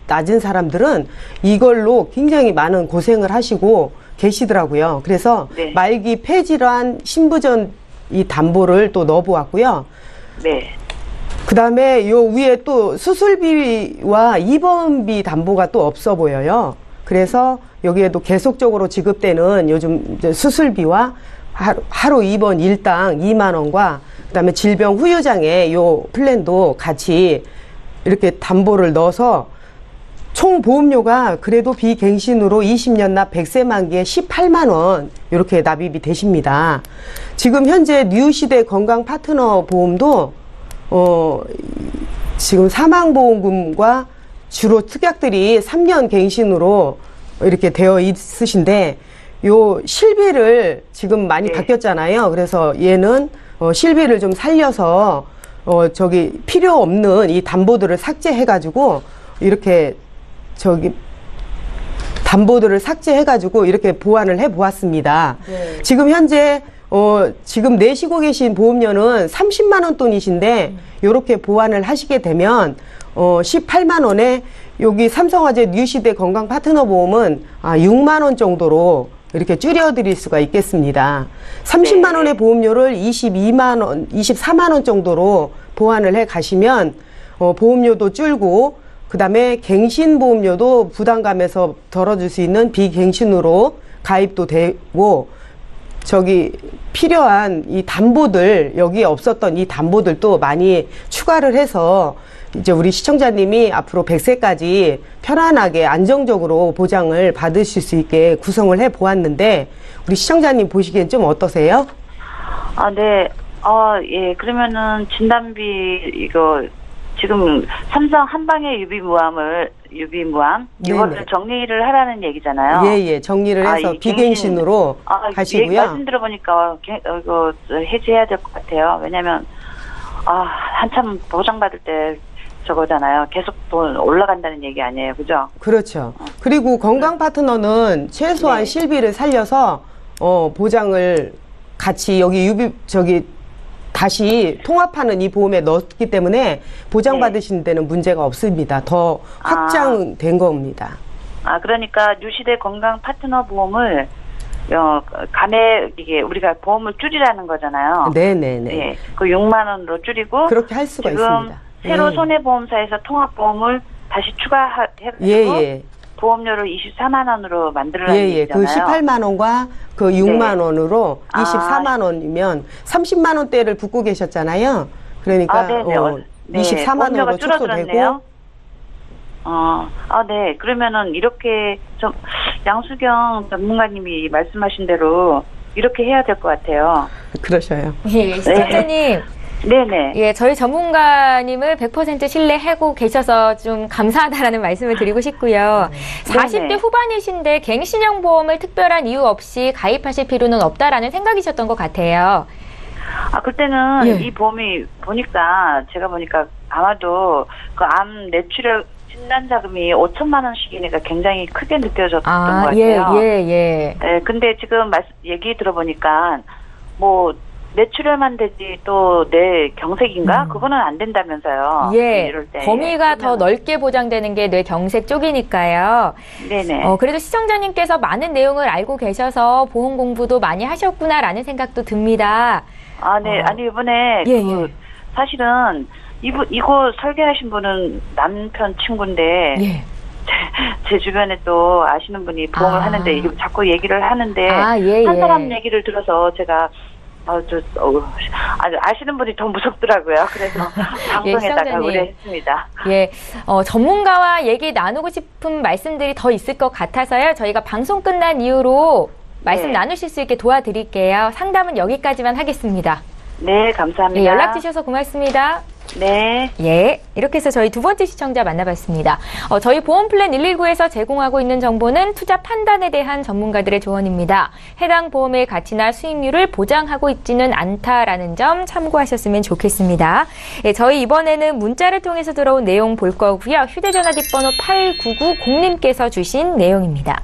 낮은 사람들은 이걸로 굉장히 많은 고생을 하시고 계시더라고요. 그래서 네. 말기 폐질환, 신부전 이 담보를 또 넣어보았고요. 네. 그 다음에 요 위에 또 수술비와 입원비 담보가 또 없어 보여요. 그래서 여기에도 계속적으로 지급되는 요즘 이제 수술비와 하루 입원 일당 2만 원과 그 다음에 질병 후유장애 요 플랜도 같이 이렇게 담보를 넣어서 총 보험료가 그래도 비갱신으로 20년 납 100세 만기에 18만 원 이렇게 납입이 되십니다. 지금 현재 뉴시대 건강 파트너 보험도 지금 사망보험금과 주로 특약들이 3년 갱신으로 이렇게 되어 있으신데, 요 실비를 지금 많이 바뀌었잖아요. 그래서 얘는 실비를 좀 살려서 필요 없는 이 담보들을 삭제해가지고 이렇게 담보들을 삭제해가지고 이렇게 보완을 해보았습니다. 네. 지금 현재 지금 내시고 계신 보험료는 30만 원 돈이신데 이렇게 보완을 하시게 되면 18만 원에 여기 삼성화재 뉴시대 건강 파트너 보험은 6만 원 정도로 이렇게 줄여드릴 수가 있겠습니다. 30만 원의 보험료를 22만 원, 24만 원 정도로 보완을 해 가시면 보험료도 줄고, 그 다음에 갱신보험료도 부담감에서 덜어줄 수 있는 비갱신으로 가입도 되고, 필요한 이 담보들, 여기에 없었던 이 담보들도 많이 추가를 해서 이제 우리 시청자님이 앞으로 100세까지 편안하게 안정적으로 보장을 받으실 수 있게 구성을 해 보았는데, 우리 시청자님 보시기엔 좀 어떠세요? 네. 예. 그러면은 진단비 이거 지금 삼성 한방의 유비무암 이거를 정리를 하라는 얘기잖아요. 예. 정리를 해서 비갱신으로 가시고요. 말씀 들어보니까 이거 해지해야 될 것 같아요. 왜냐면 한참 보장받을 때 저거잖아요. 계속 돈 올라간다는 얘기 아니에요, 그죠? 그렇죠. 그리고 건강 파트너는 최소한 실비를 살려서 보장을 같이 여기 다시 통합하는 이 보험에 넣었기 때문에 보장받으시는 데는 문제가 없습니다. 더 확장된 겁니다. 그러니까 뉴시대 건강 파트너 보험을 이게 우리가 보험을 줄이라는 거잖아요. 네네네. 네, 그 6만 원으로 줄이고 그렇게 할 수가 지금 있습니다. 새로 예. 손해보험사에서 통합보험을 다시 추가해가지고 예. 보험료를 24만 원으로 만들라는 예. 그 얘기잖아요. 18만 원과 그 6만 원으로 24만 원이면 30만 원대를 붓고 계셨잖아요. 그러니까 네네. 24만 원으로 보험료가 축소되고. 줄어들었네요. 네. 그러면은 이렇게 좀 양수경 전문가님이 말씀하신 대로 이렇게 해야 될 것 같아요. 그러셔요. 예, 시청자님. 네네. 예, 저희 전문가님을 100% 신뢰하고 계셔서 좀 감사하다라는 말씀을 드리고 싶고요. 40대 후반이신데 갱신형 보험을 특별한 이유 없이 가입하실 필요는 없다라는 생각이셨던 것 같아요. 그때는 예. 이 보험이 제가 보니까 아마도 그 암 뇌출혈 진단 자금이 5천만 원씩이니까 굉장히 크게 느껴졌던 것 같아요. 예. 네, 근데 지금 얘기 들어보니까 뭐 뇌출혈만 되지 또 뇌 경색인가? 그거는 안 된다면서요. 예, 이럴 때. 범위가 더 넓게 보장되는 게 뇌 경색 쪽이니까요. 네네. 그래도 시청자님께서 많은 내용을 알고 계셔서 보험 공부도 많이 하셨구나라는 생각도 듭니다. 네. 아니, 이번에 예. 사실은 이거 설계하신 분은 남편 친구인데 예. 제 주변에 또 아시는 분이 보험을 하는데 이게 자꾸 얘기를 하는데 한 사람 얘기를 들어서 제가 아시는 분이 더 무섭더라고요. 그래서 방송에다가 의뢰했습니다. 예, 전문가와 얘기 나누고 싶은 말씀들이 더 있을 것 같아서요. 저희가 방송 끝난 이후로 말씀 나누실 수 있게 도와드릴게요. 상담은 여기까지만 하겠습니다. 네, 감사합니다. 예, 연락 주셔서 고맙습니다. 네. 예. 이렇게 해서 저희 두 번째 시청자 만나봤습니다. 저희 보험플랜 119에서 제공하고 있는 정보는 투자 판단에 대한 전문가들의 조언입니다. 해당 보험의 가치나 수익률을 보장하고 있지는 않다라는 점 참고하셨으면 좋겠습니다. 예, 저희 이번에는 문자를 통해서 들어온 내용 볼 거고요. 휴대전화 뒷번호 8990님께서 주신 내용입니다.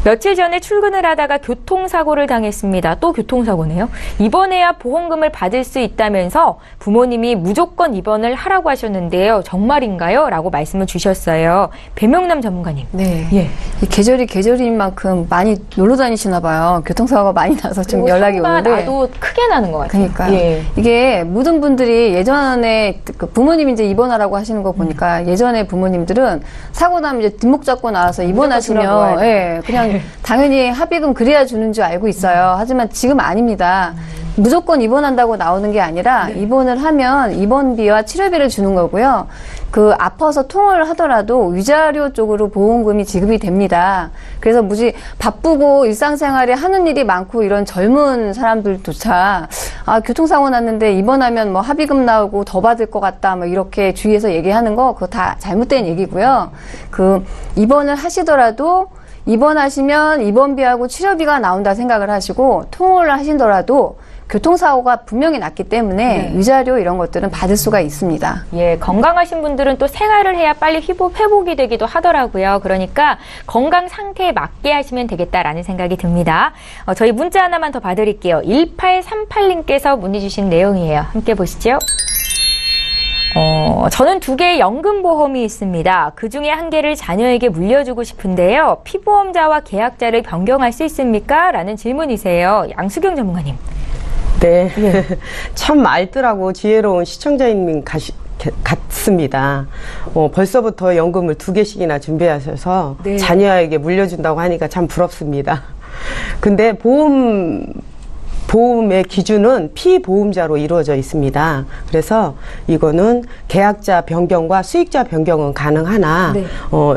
며칠 전에 출근을 하다가 교통사고를 당했습니다. 또 교통사고네요. 입원해야 보험금을 받을 수 있다면서 부모님이 무조건 입원을 하라고 하셨는데요. 정말인가요? 라고 말씀을 주셨어요. 배명남 전문가님. 네. 예. 이 계절인 만큼 많이 놀러 다니시나 봐요. 교통사고가 많이 나서 좀 연락이 오는데. 나도 크게 나는 것 같아요. 그러니까요. 예. 이게 모든 분들이 예전에 부모님이 이제 입원하라고 하시는 거 보니까 예전에 부모님들은 사고 나면 이제 뒷목 잡고 나와서 입원하시면 그냥 당연히 합의금 그래야 주는 줄 알고 있어요. 하지만 지금 아닙니다. 무조건 입원한다고 나오는 게 아니라 입원을 하면 입원비와 치료비를 주는 거고요. 그 아파서 통원을 하더라도 위자료 쪽으로 보험금이 지급이 됩니다. 그래서 무지 바쁘고 일상생활에 하는 일이 많고 이런 젊은 사람들조차 교통사고 났는데 입원하면 뭐 합의금 나오고 더 받을 것 같다 뭐 이렇게 주위에서 얘기하는 거 그거 다 잘못된 얘기고요. 그 입원을 하시더라도 입원하시면 입원비하고 치료비가 나온다 생각을 하시고 통원을 하시더라도 교통사고가 분명히 났기 때문에 위자료 이런 것들은 받을 수가 있습니다. 예, 건강하신 분들은 또 생활을 해야 빨리 회복이 되기도 하더라고요. 그러니까 건강 상태에 맞게 하시면 되겠다라는 생각이 듭니다. 저희 문자 하나만 더 봐드릴게요. 1838님께서 문의 주신 내용이에요. 함께 보시죠. 저는 2개의 연금보험이 있습니다. 그중에 1개를 자녀에게 물려주고 싶은데요. 피보험자와 계약자를 변경할 수 있습니까? 라는 질문이세요. 양수경 전문가님. 네. 참 알뜰하고 지혜로운 시청자님 같습니다. 벌써부터 연금을 2개씩이나 준비하셔서 자녀에게 물려준다고 하니까 참 부럽습니다. 근데 보험의 기준은 피보험자로 이루어져 있습니다. 그래서 이거는 계약자 변경과 수익자 변경은 가능하나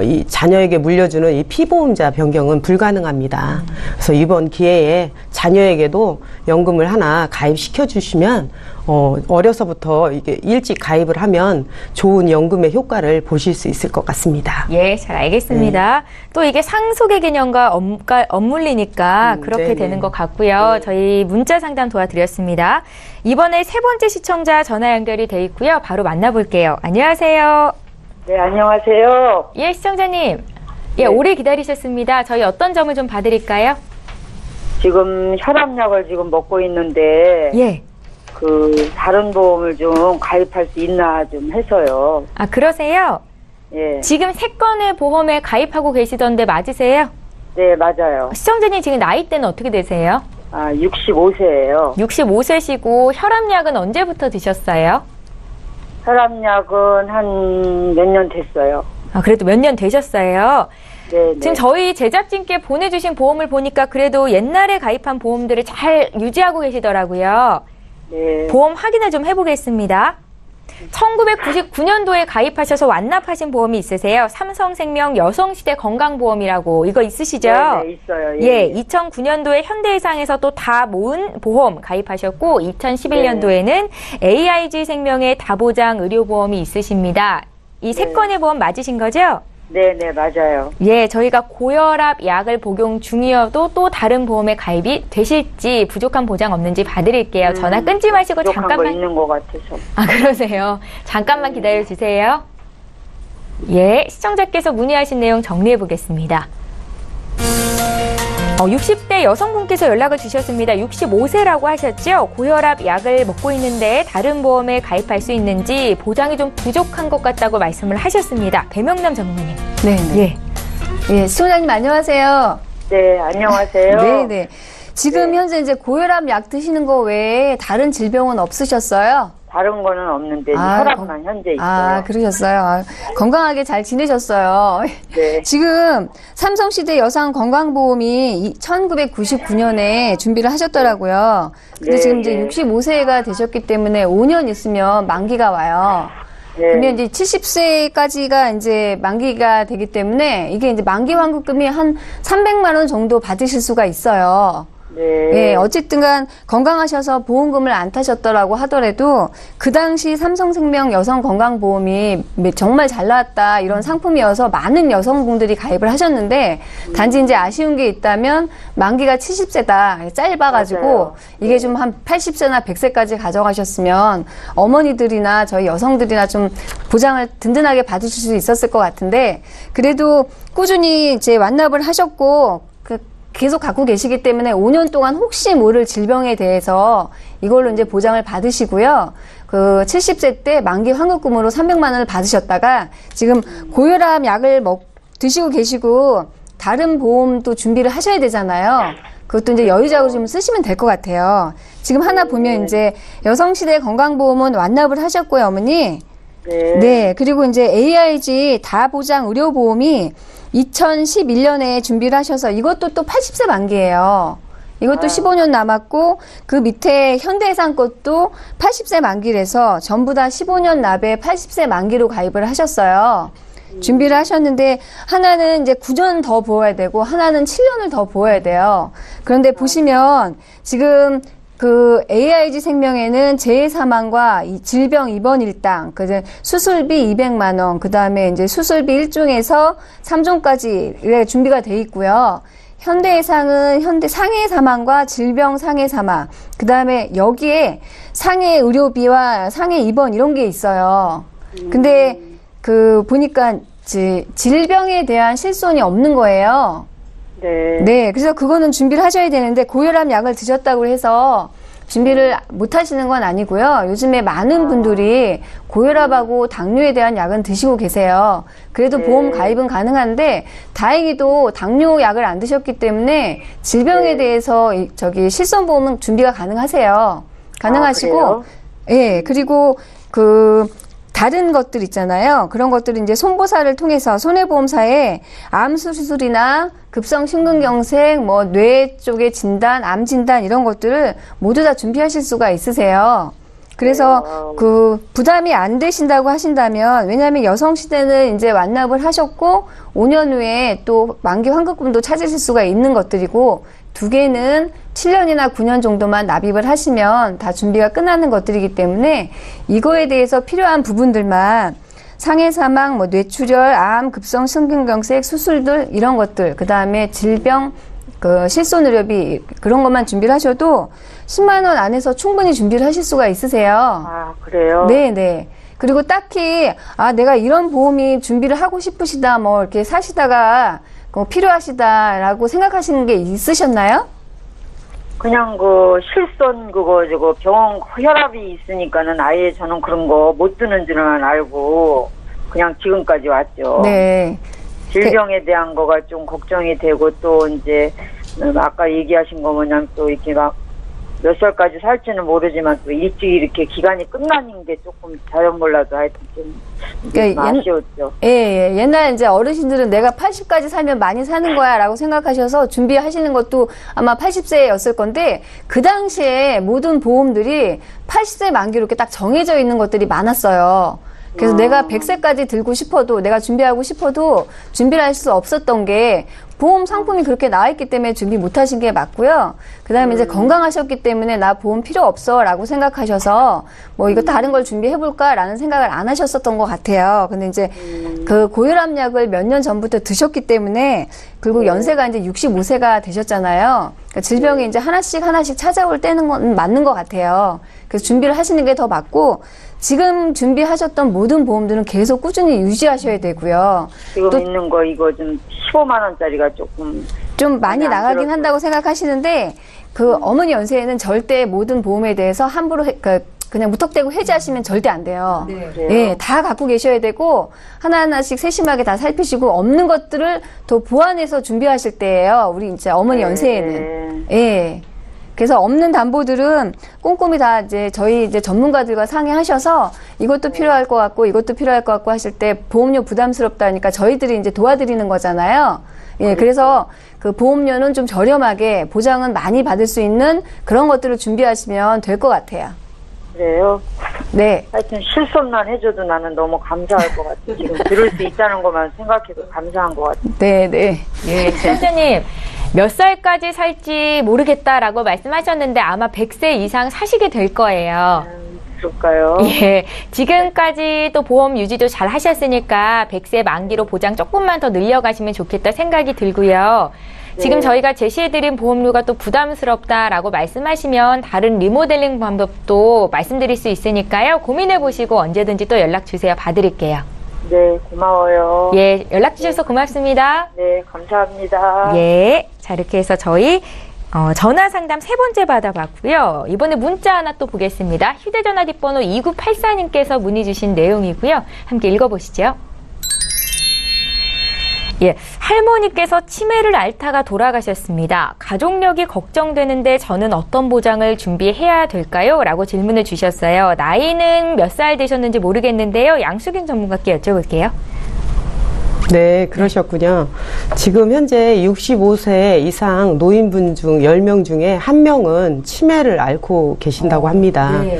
이 자녀에게 물려주는 이 피보험자 변경은 불가능합니다. 그래서 이번 기회에 자녀에게도 연금을 하나 가입시켜 주시면 어려서부터 이게 일찍 가입을 하면 좋은 연금의 효과를 보실 수 있을 것 같습니다. 예, 잘 알겠습니다. 또 이게 상속의 개념과 맞물리니까 그렇게 네네. 되는 것 같고요. 저희 문자 상담 도와드렸습니다. 이번에 3번째 시청자 전화 연결이 돼 있고요. 바로 만나볼게요. 안녕하세요. 네, 안녕하세요. 예, 시청자님. 예, 오래 기다리셨습니다. 저희 어떤 점을 좀 봐드릴까요? 지금 혈압약을 지금 먹고 있는데, 예. 다른 보험을 좀 가입할 수 있나 좀 해서요. 아, 그러세요? 예. 지금 3건의 보험에 가입하고 계시던데 맞으세요? 네, 맞아요. 시청자님 지금 나이대는 어떻게 되세요? 65세예요. 65세시고 혈압약은 언제부터 드셨어요? 혈압약은 한 몇 년 됐어요. 아, 그래도 몇 년 되셨어요? 네, 지금 저희 제작진께 보내주신 보험을 보니까 그래도 옛날에 가입한 보험들을 잘 유지하고 계시더라고요. 네. 보험 확인을 좀 해보겠습니다. 1999년도에 가입하셔서 완납하신 보험이 있으세요? 삼성생명 여성시대 건강보험이라고 이거 있으시죠? 네, 네, 있어요. 예, 2009년도에 현대해상에서 또 다 모은 보험 가입하셨고 2011년도에는 AIG 생명의 다보장 의료보험이 있으십니다. 이 3건의 보험 맞으신 거죠? 네, 네, 맞아요. 예, 저희가 고혈압 약을 복용 중이어도 또 다른 보험에 가입이 되실지 부족한 보장 없는지 봐드릴게요. 전화 끊지 마시고 부족한 거 잠깐만. 있는 것 같아서. 아, 그러세요. 잠깐만 기다려 주세요. 예, 시청자께서 문의하신 내용 정리해 보겠습니다. 60대 여성분께서 연락을 주셨습니다. 65세라고 하셨죠? 고혈압 약을 먹고 있는데 다른 보험에 가입할 수 있는지 보장이 좀 부족한 것 같다고 말씀을 하셨습니다. 배명남 전문가님. 네네. 예. 예, 시청자님 안녕하세요. 네, 안녕하세요. 네네. 지금 네. 현재 이제 고혈압 약 드시는 거 외에 다른 질병은 없으셨어요? 다른 거는 없는데 혈압만 현재 있어요. 아, 그러셨어요. 아, 건강하게 잘 지내셨어요. 네. 지금 삼성시대 여성건강보험이 1999년에 준비를 하셨더라고요. 근데 네, 지금 이제 네. 65세가 되셨기 때문에 5년 있으면 만기가 와요. 네. 그러면 이제 70세까지가 이제 만기가 되기 때문에 이게 이제 만기 환급금이 한 300만 원 정도 받으실 수가 있어요. 네. 예, 어쨌든 간 건강하셔서 보험금을 안 타셨더라고 하더라도 그 당시 삼성생명 여성건강보험이 정말 잘 나왔다 이런 상품이어서 많은 여성분들이 가입을 하셨는데 단지 이제 아쉬운 게 있다면 만기가 70세다 짧아가지고 맞아요. 이게 좀 한 80세나 100세까지 가져가셨으면 어머니들이나 저희 여성들이나 좀 보장을 든든하게 받으실 수 있었을 것 같은데 그래도 꾸준히 이제 완납을 하셨고 계속 갖고 계시기 때문에 5년 동안 혹시 모를 질병에 대해서 이걸로 이제 보장을 받으시고요. 그 70세 때 만기 환급금으로 300만 원을 받으셨다가 지금 고혈압 약을 드시고 계시고 다른 보험도 준비를 하셔야 되잖아요. 그것도 이제 여유자로 좀 쓰시면 될 것 같아요. 지금 하나 보면 이제 여성시대 건강보험은 완납을 하셨고요, 어머니. 네. 네. 그리고 이제 AIG 다보장 의료보험이 2011년에 준비를 하셔서 이것도 또 80세 만기예요. 이것도 15년 남았고 그 밑에 현대해상 것도 80세 만기라서 전부 다 15년 납에 80세 만기로 가입을 하셨어요. 준비를 하셨는데 하나는 이제 9년 더 보아야 되고 하나는 7년을 더 보아야 돼요. 그런데 보시면 지금 그 AIG 생명에는 재해 사망과 질병 입원 일당, 그 수술비 200만 원, 그 다음에 이제 수술비 1종에서 3종까지 준비가 돼 있고요. 현대해상은 상해 사망과 질병 상해 사망, 그 다음에 여기에 상해 의료비와 상해 입원 이런 게 있어요. 근데 그 보니까 질병에 대한 실손이 없는 거예요. 네. 네, 그래서 그거는 준비를 하셔야 되는데 고혈압 약을 드셨다고 해서 준비를 못 하시는 건 아니고요. 요즘에 많은 분들이 고혈압하고 당뇨에 대한 약은 드시고 계세요. 그래도 네. 보험 가입은 가능한데 다행히도 당뇨 약을 안 드셨기 때문에 질병에 네. 대해서 실손보험은 준비가 가능하세요. 가능하시고, 그래요? 예, 그리고 다른 것들 있잖아요. 그런 것들은 이제 손보사를 통해서 손해보험사에 암 수술이나 급성 심근경색, 뇌 쪽의 진단, 암 진단 이런 것들을 모두 다 준비하실 수가 있으세요. 그래서 부담이 안 되신다고 하신다면 왜냐하면 여성시대는 이제 완납을 하셨고 5년 후에 또 만기 환급금도 찾으실 수가 있는 것들이고 두 개는 7년이나 9년 정도만 납입을 하시면 다 준비가 끝나는 것들이기 때문에 이거에 대해서 필요한 부분들만 상해 사망, 뇌출혈, 암, 급성 심근경색, 수술들 이런 것들, 그 다음에 질병, 실손의료비 그런 것만 준비를 하셔도 10만 원 안에서 충분히 준비를 하실 수가 있으세요. 아, 그래요? 네네. 그리고 딱히 내가 이런 보험이 준비를 하고 싶으시다, 이렇게 사시다가 필요하시다라고 생각하시는 게 있으셨나요? 그냥 그 실손 그거 저거 병원 혈압이 있으니까는 아예 저는 그런 거 못 드는 줄만 알고 그냥 지금까지 왔죠. 네. 질병에 대한 거가 좀 걱정이 되고 또 이제 아까 얘기하신 거 뭐냐면 또 이렇게 막 몇 살까지 살지는 모르지만 또 일찍 이렇게 기간이 끝나는 게 조금 잘은 몰라도 하여튼 좀 그러니까 아쉬웠죠. 예. 옛날 이제 어르신들은 내가 80까지 살면 많이 사는 거야 라고 생각하셔서 준비하시는 것도 아마 80세였을 건데 그 당시에 모든 보험들이 80세 만기로 이렇게 딱 정해져 있는 것들이 많았어요. 그래서 내가 100세까지 들고 싶어도 내가 준비하고 싶어도 준비를 할 수 없었던 게 보험 상품이 그렇게 나와 있기 때문에 준비 못 하신 게 맞고요. 그 다음에 이제 건강하셨기 때문에 나 보험 필요 없어 라고 생각하셔서 뭐 이거 다른 걸 준비해볼까 라는 생각을 안 하셨었던 것 같아요. 근데 이제 그 고혈압 약을 몇 년 전부터 드셨기 때문에 그리고 연세가 이제 65세가 되셨잖아요. 그러니까 질병이 이제 하나씩 찾아올 때는 건 맞는 것 같아요. 그래서 준비를 하시는 게 더 맞고 지금 준비하셨던 모든 보험들은 계속 꾸준히 유지하셔야 되고요. 지금 또 있는 거 이거 좀 15만 원짜리가 조금 좀 많이 안 나가긴 들었어요. 한다고 생각하시는데 그 어머니 연세에는 절대 모든 보험에 대해서 함부로 그냥 무턱대고 해지하시면 절대 안 돼요. 그래요? 예, 다 갖고 계셔야 되고 하나하나씩 세심하게 다 살피시고 없는 것들을 더 보완해서 준비하실 때예요. 우리 이제 어머니 연세에는. 예. 그래서 없는 담보들은 꼼꼼히 다 이제 저희 이제 전문가들과 상의하셔서 이것도 필요할 것 같고 이것도 필요할 것 같고 하실 때 보험료 부담스럽다니까 저희들이 이제 도와드리는 거잖아요. 예, 그래서 그 보험료는 좀 저렴하게 보장은 많이 받을 수 있는 그런 것들을 준비하시면 될 것 같아요. 그래요. 네. 하여튼 실손만 해줘도 나는 너무 감사할 것 같아요. 지금 들을 수 있다는 것만 생각해도 감사한 것 같아요. 네, 네. 예, 선생님. 몇 살까지 살지 모르겠다라고 말씀하셨는데 아마 100세 이상 사시게 될 거예요. 그럴까요? 예, 지금까지 또 보험 유지도 잘 하셨으니까 100세 만기로 보장 조금만 더 늘려가시면 좋겠다 생각이 들고요. 지금 저희가 제시해드린 보험료가 또 부담스럽다라고 말씀하시면 다른 리모델링 방법도 말씀드릴 수 있으니까요. 고민해보시고 언제든지 또 연락 주세요. 봐드릴게요. 네, 고마워요. 예, 연락 주셔서 고맙습니다. 네, 감사합니다. 예, 자 이렇게 해서 저희 전화 상담 3번째 받아봤고요. 이번에 문자 하나 또 보겠습니다. 휴대전화 뒷번호 2984님께서 문의 주신 내용이고요. 함께 읽어보시죠. 예, 할머니께서 치매를 앓다가 돌아가셨습니다. 가족력이 걱정되는데 저는 어떤 보장을 준비해야 될까요? 라고 질문을 주셨어요. 나이는 몇 살 되셨는지 모르겠는데요. 양수경 전문가께 여쭤볼게요. 네, 그러셨군요. 지금 현재 65세 이상 노인분 중 10명 중에 1명은 치매를 앓고 계신다고 합니다. 네.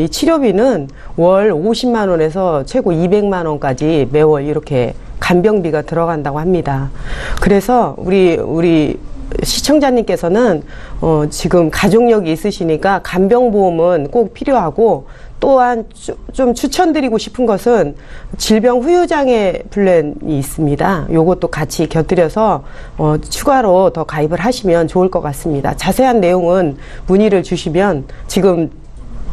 이 치료비는 월 50만 원에서 최고 200만 원까지 매월 이렇게 간병비가 들어간다고 합니다. 그래서 우리 시청자님께서는 지금 가족력이 있으시니까 간병보험은 꼭 필요하고 또한 좀 추천드리고 싶은 것은 질병 후유장애 플랜이 있습니다. 요것도 같이 곁들여서 추가로 더 가입을 하시면 좋을 것 같습니다. 자세한 내용은 문의를 주시면 지금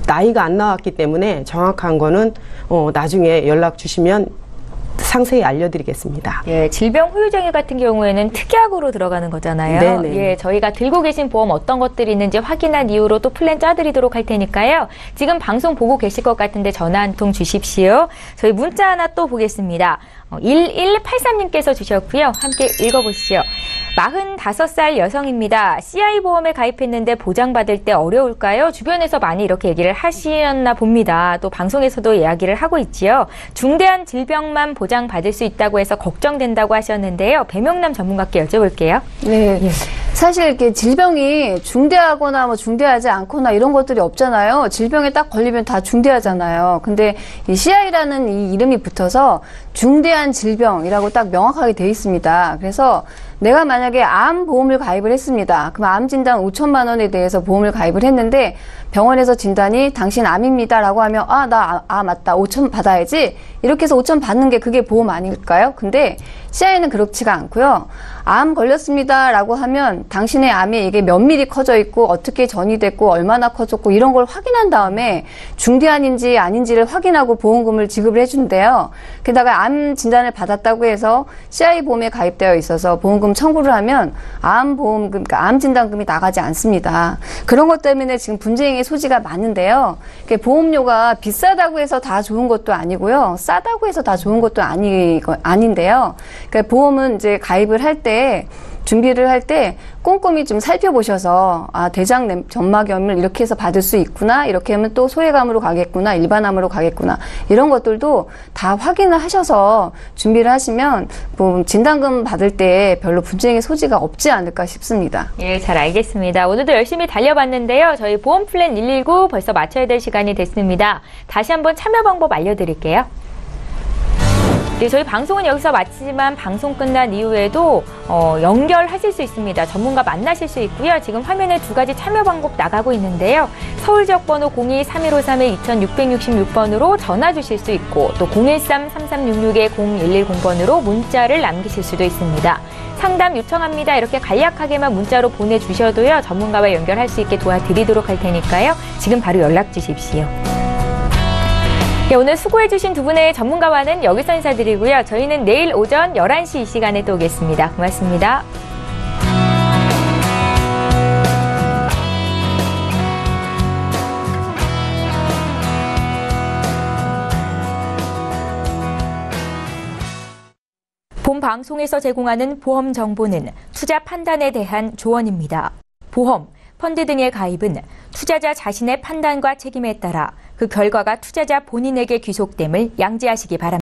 나이가 안 나왔기 때문에 정확한 거는 나중에 연락 주시면 상세히 알려드리겠습니다. 예, 질병 후유장애 같은 경우에는 특약으로 들어가는 거잖아요. 네네. 예, 저희가 들고 계신 보험 어떤 것들이 있는지 확인한 이후로 또 플랜 짜드리도록 할 테니까요. 지금 방송 보고 계실 것 같은데 전화 한 통 주십시오. 저희 문자 하나 또 보겠습니다. 1183님께서 주셨고요. 함께 읽어보시죠. 45살 여성입니다. CI보험에 가입했는데 보장받을 때 어려울까요? 주변에서 많이 이렇게 얘기를 하시었나 봅니다. 또 방송에서도 이야기를 하고 있지요. 중대한 질병만 보장받을 수 있다고 해서 걱정된다고 하셨는데요. 배명남 전문가께 여쭤볼게요. 네. 사실 이렇게 질병이 중대하거나 뭐 중대하지 않거나 이런 것들이 없잖아요. 질병에 딱 걸리면 다 중대하잖아요. 근데 이 CI라는 이 이름이 붙어서 중대한 질병이라고 딱 명확하게 돼 있습니다. 그래서 내가 만약에 암 보험을 가입을 했습니다. 그럼 암 진단 5천만 원에 대해서 보험을 가입을 했는데 병원에서 진단이 당신 암입니다라고 하면 나 맞다 5천 받아야지 이렇게 해서 5천 받는 게 그게 보험 아닐까요? 근데 CI는 그렇지가 않고요. 암 걸렸습니다라고 하면 당신의 암이 이게 몇 미리 커져 있고 어떻게 전이됐고 얼마나 커졌고 이런 걸 확인한 다음에 중대한인지 아닌지를 확인하고 보험금을 지급을 해준대요. 게다가 암 진단을 받았다고 해서 CI 보험에 가입되어 있어서 보험금 진단금 청구를 하면 암보험금, 그러니까 암 진단금이 나가지 않습니다. 그런 것 때문에 지금 분쟁의 소지가 많은데요. 보험료가 비싸다고 해서 다 좋은 것도 아니고요. 싸다고 해서 다 좋은 것도 아닌데요. 그러니까 보험은 이제 가입을 할 때, 준비를 할 때 꼼꼼히 좀 살펴보셔서 대장 점막염을 이렇게 해서 받을 수 있구나, 이렇게 하면 또 소외감으로 가겠구나, 일반암으로 가겠구나, 이런 것들도 다 확인을 하셔서 준비를 하시면 뭐 진단금 받을 때 별로 분쟁의 소지가 없지 않을까 싶습니다. 예, 잘 알겠습니다. 오늘도 열심히 달려봤는데요. 저희 보험 플랜 119 벌써 마쳐야 될 시간이 됐습니다. 다시 한번 참여 방법 알려드릴게요. 네, 저희 방송은 여기서 마치지만 방송 끝난 이후에도 연결하실 수 있습니다. 전문가 만나실 수 있고요. 지금 화면에 두 가지 참여 방법 나가고 있는데요. 서울 지역번호 02-3153-2666번으로 전화 주실 수 있고 또 013-3366-0110번으로 문자를 남기실 수도 있습니다. 상담 요청합니다. 이렇게 간략하게만 문자로 보내주셔도요. 전문가와 연결할 수 있게 도와드리도록 할 테니까요. 지금 바로 연락 주십시오. 네, 오늘 수고해주신 두 분의 전문가와는 여기서 인사드리고요. 저희는 내일 오전 11시 이 시간에 또 오겠습니다. 고맙습니다. 본 방송에서 제공하는 보험 정보는 투자 판단에 대한 조언입니다. 보험, 펀드 등의 가입은 투자자 자신의 판단과 책임에 따라 그 결과가 투자자 본인에게 귀속됨을 양지하시기 바랍니다.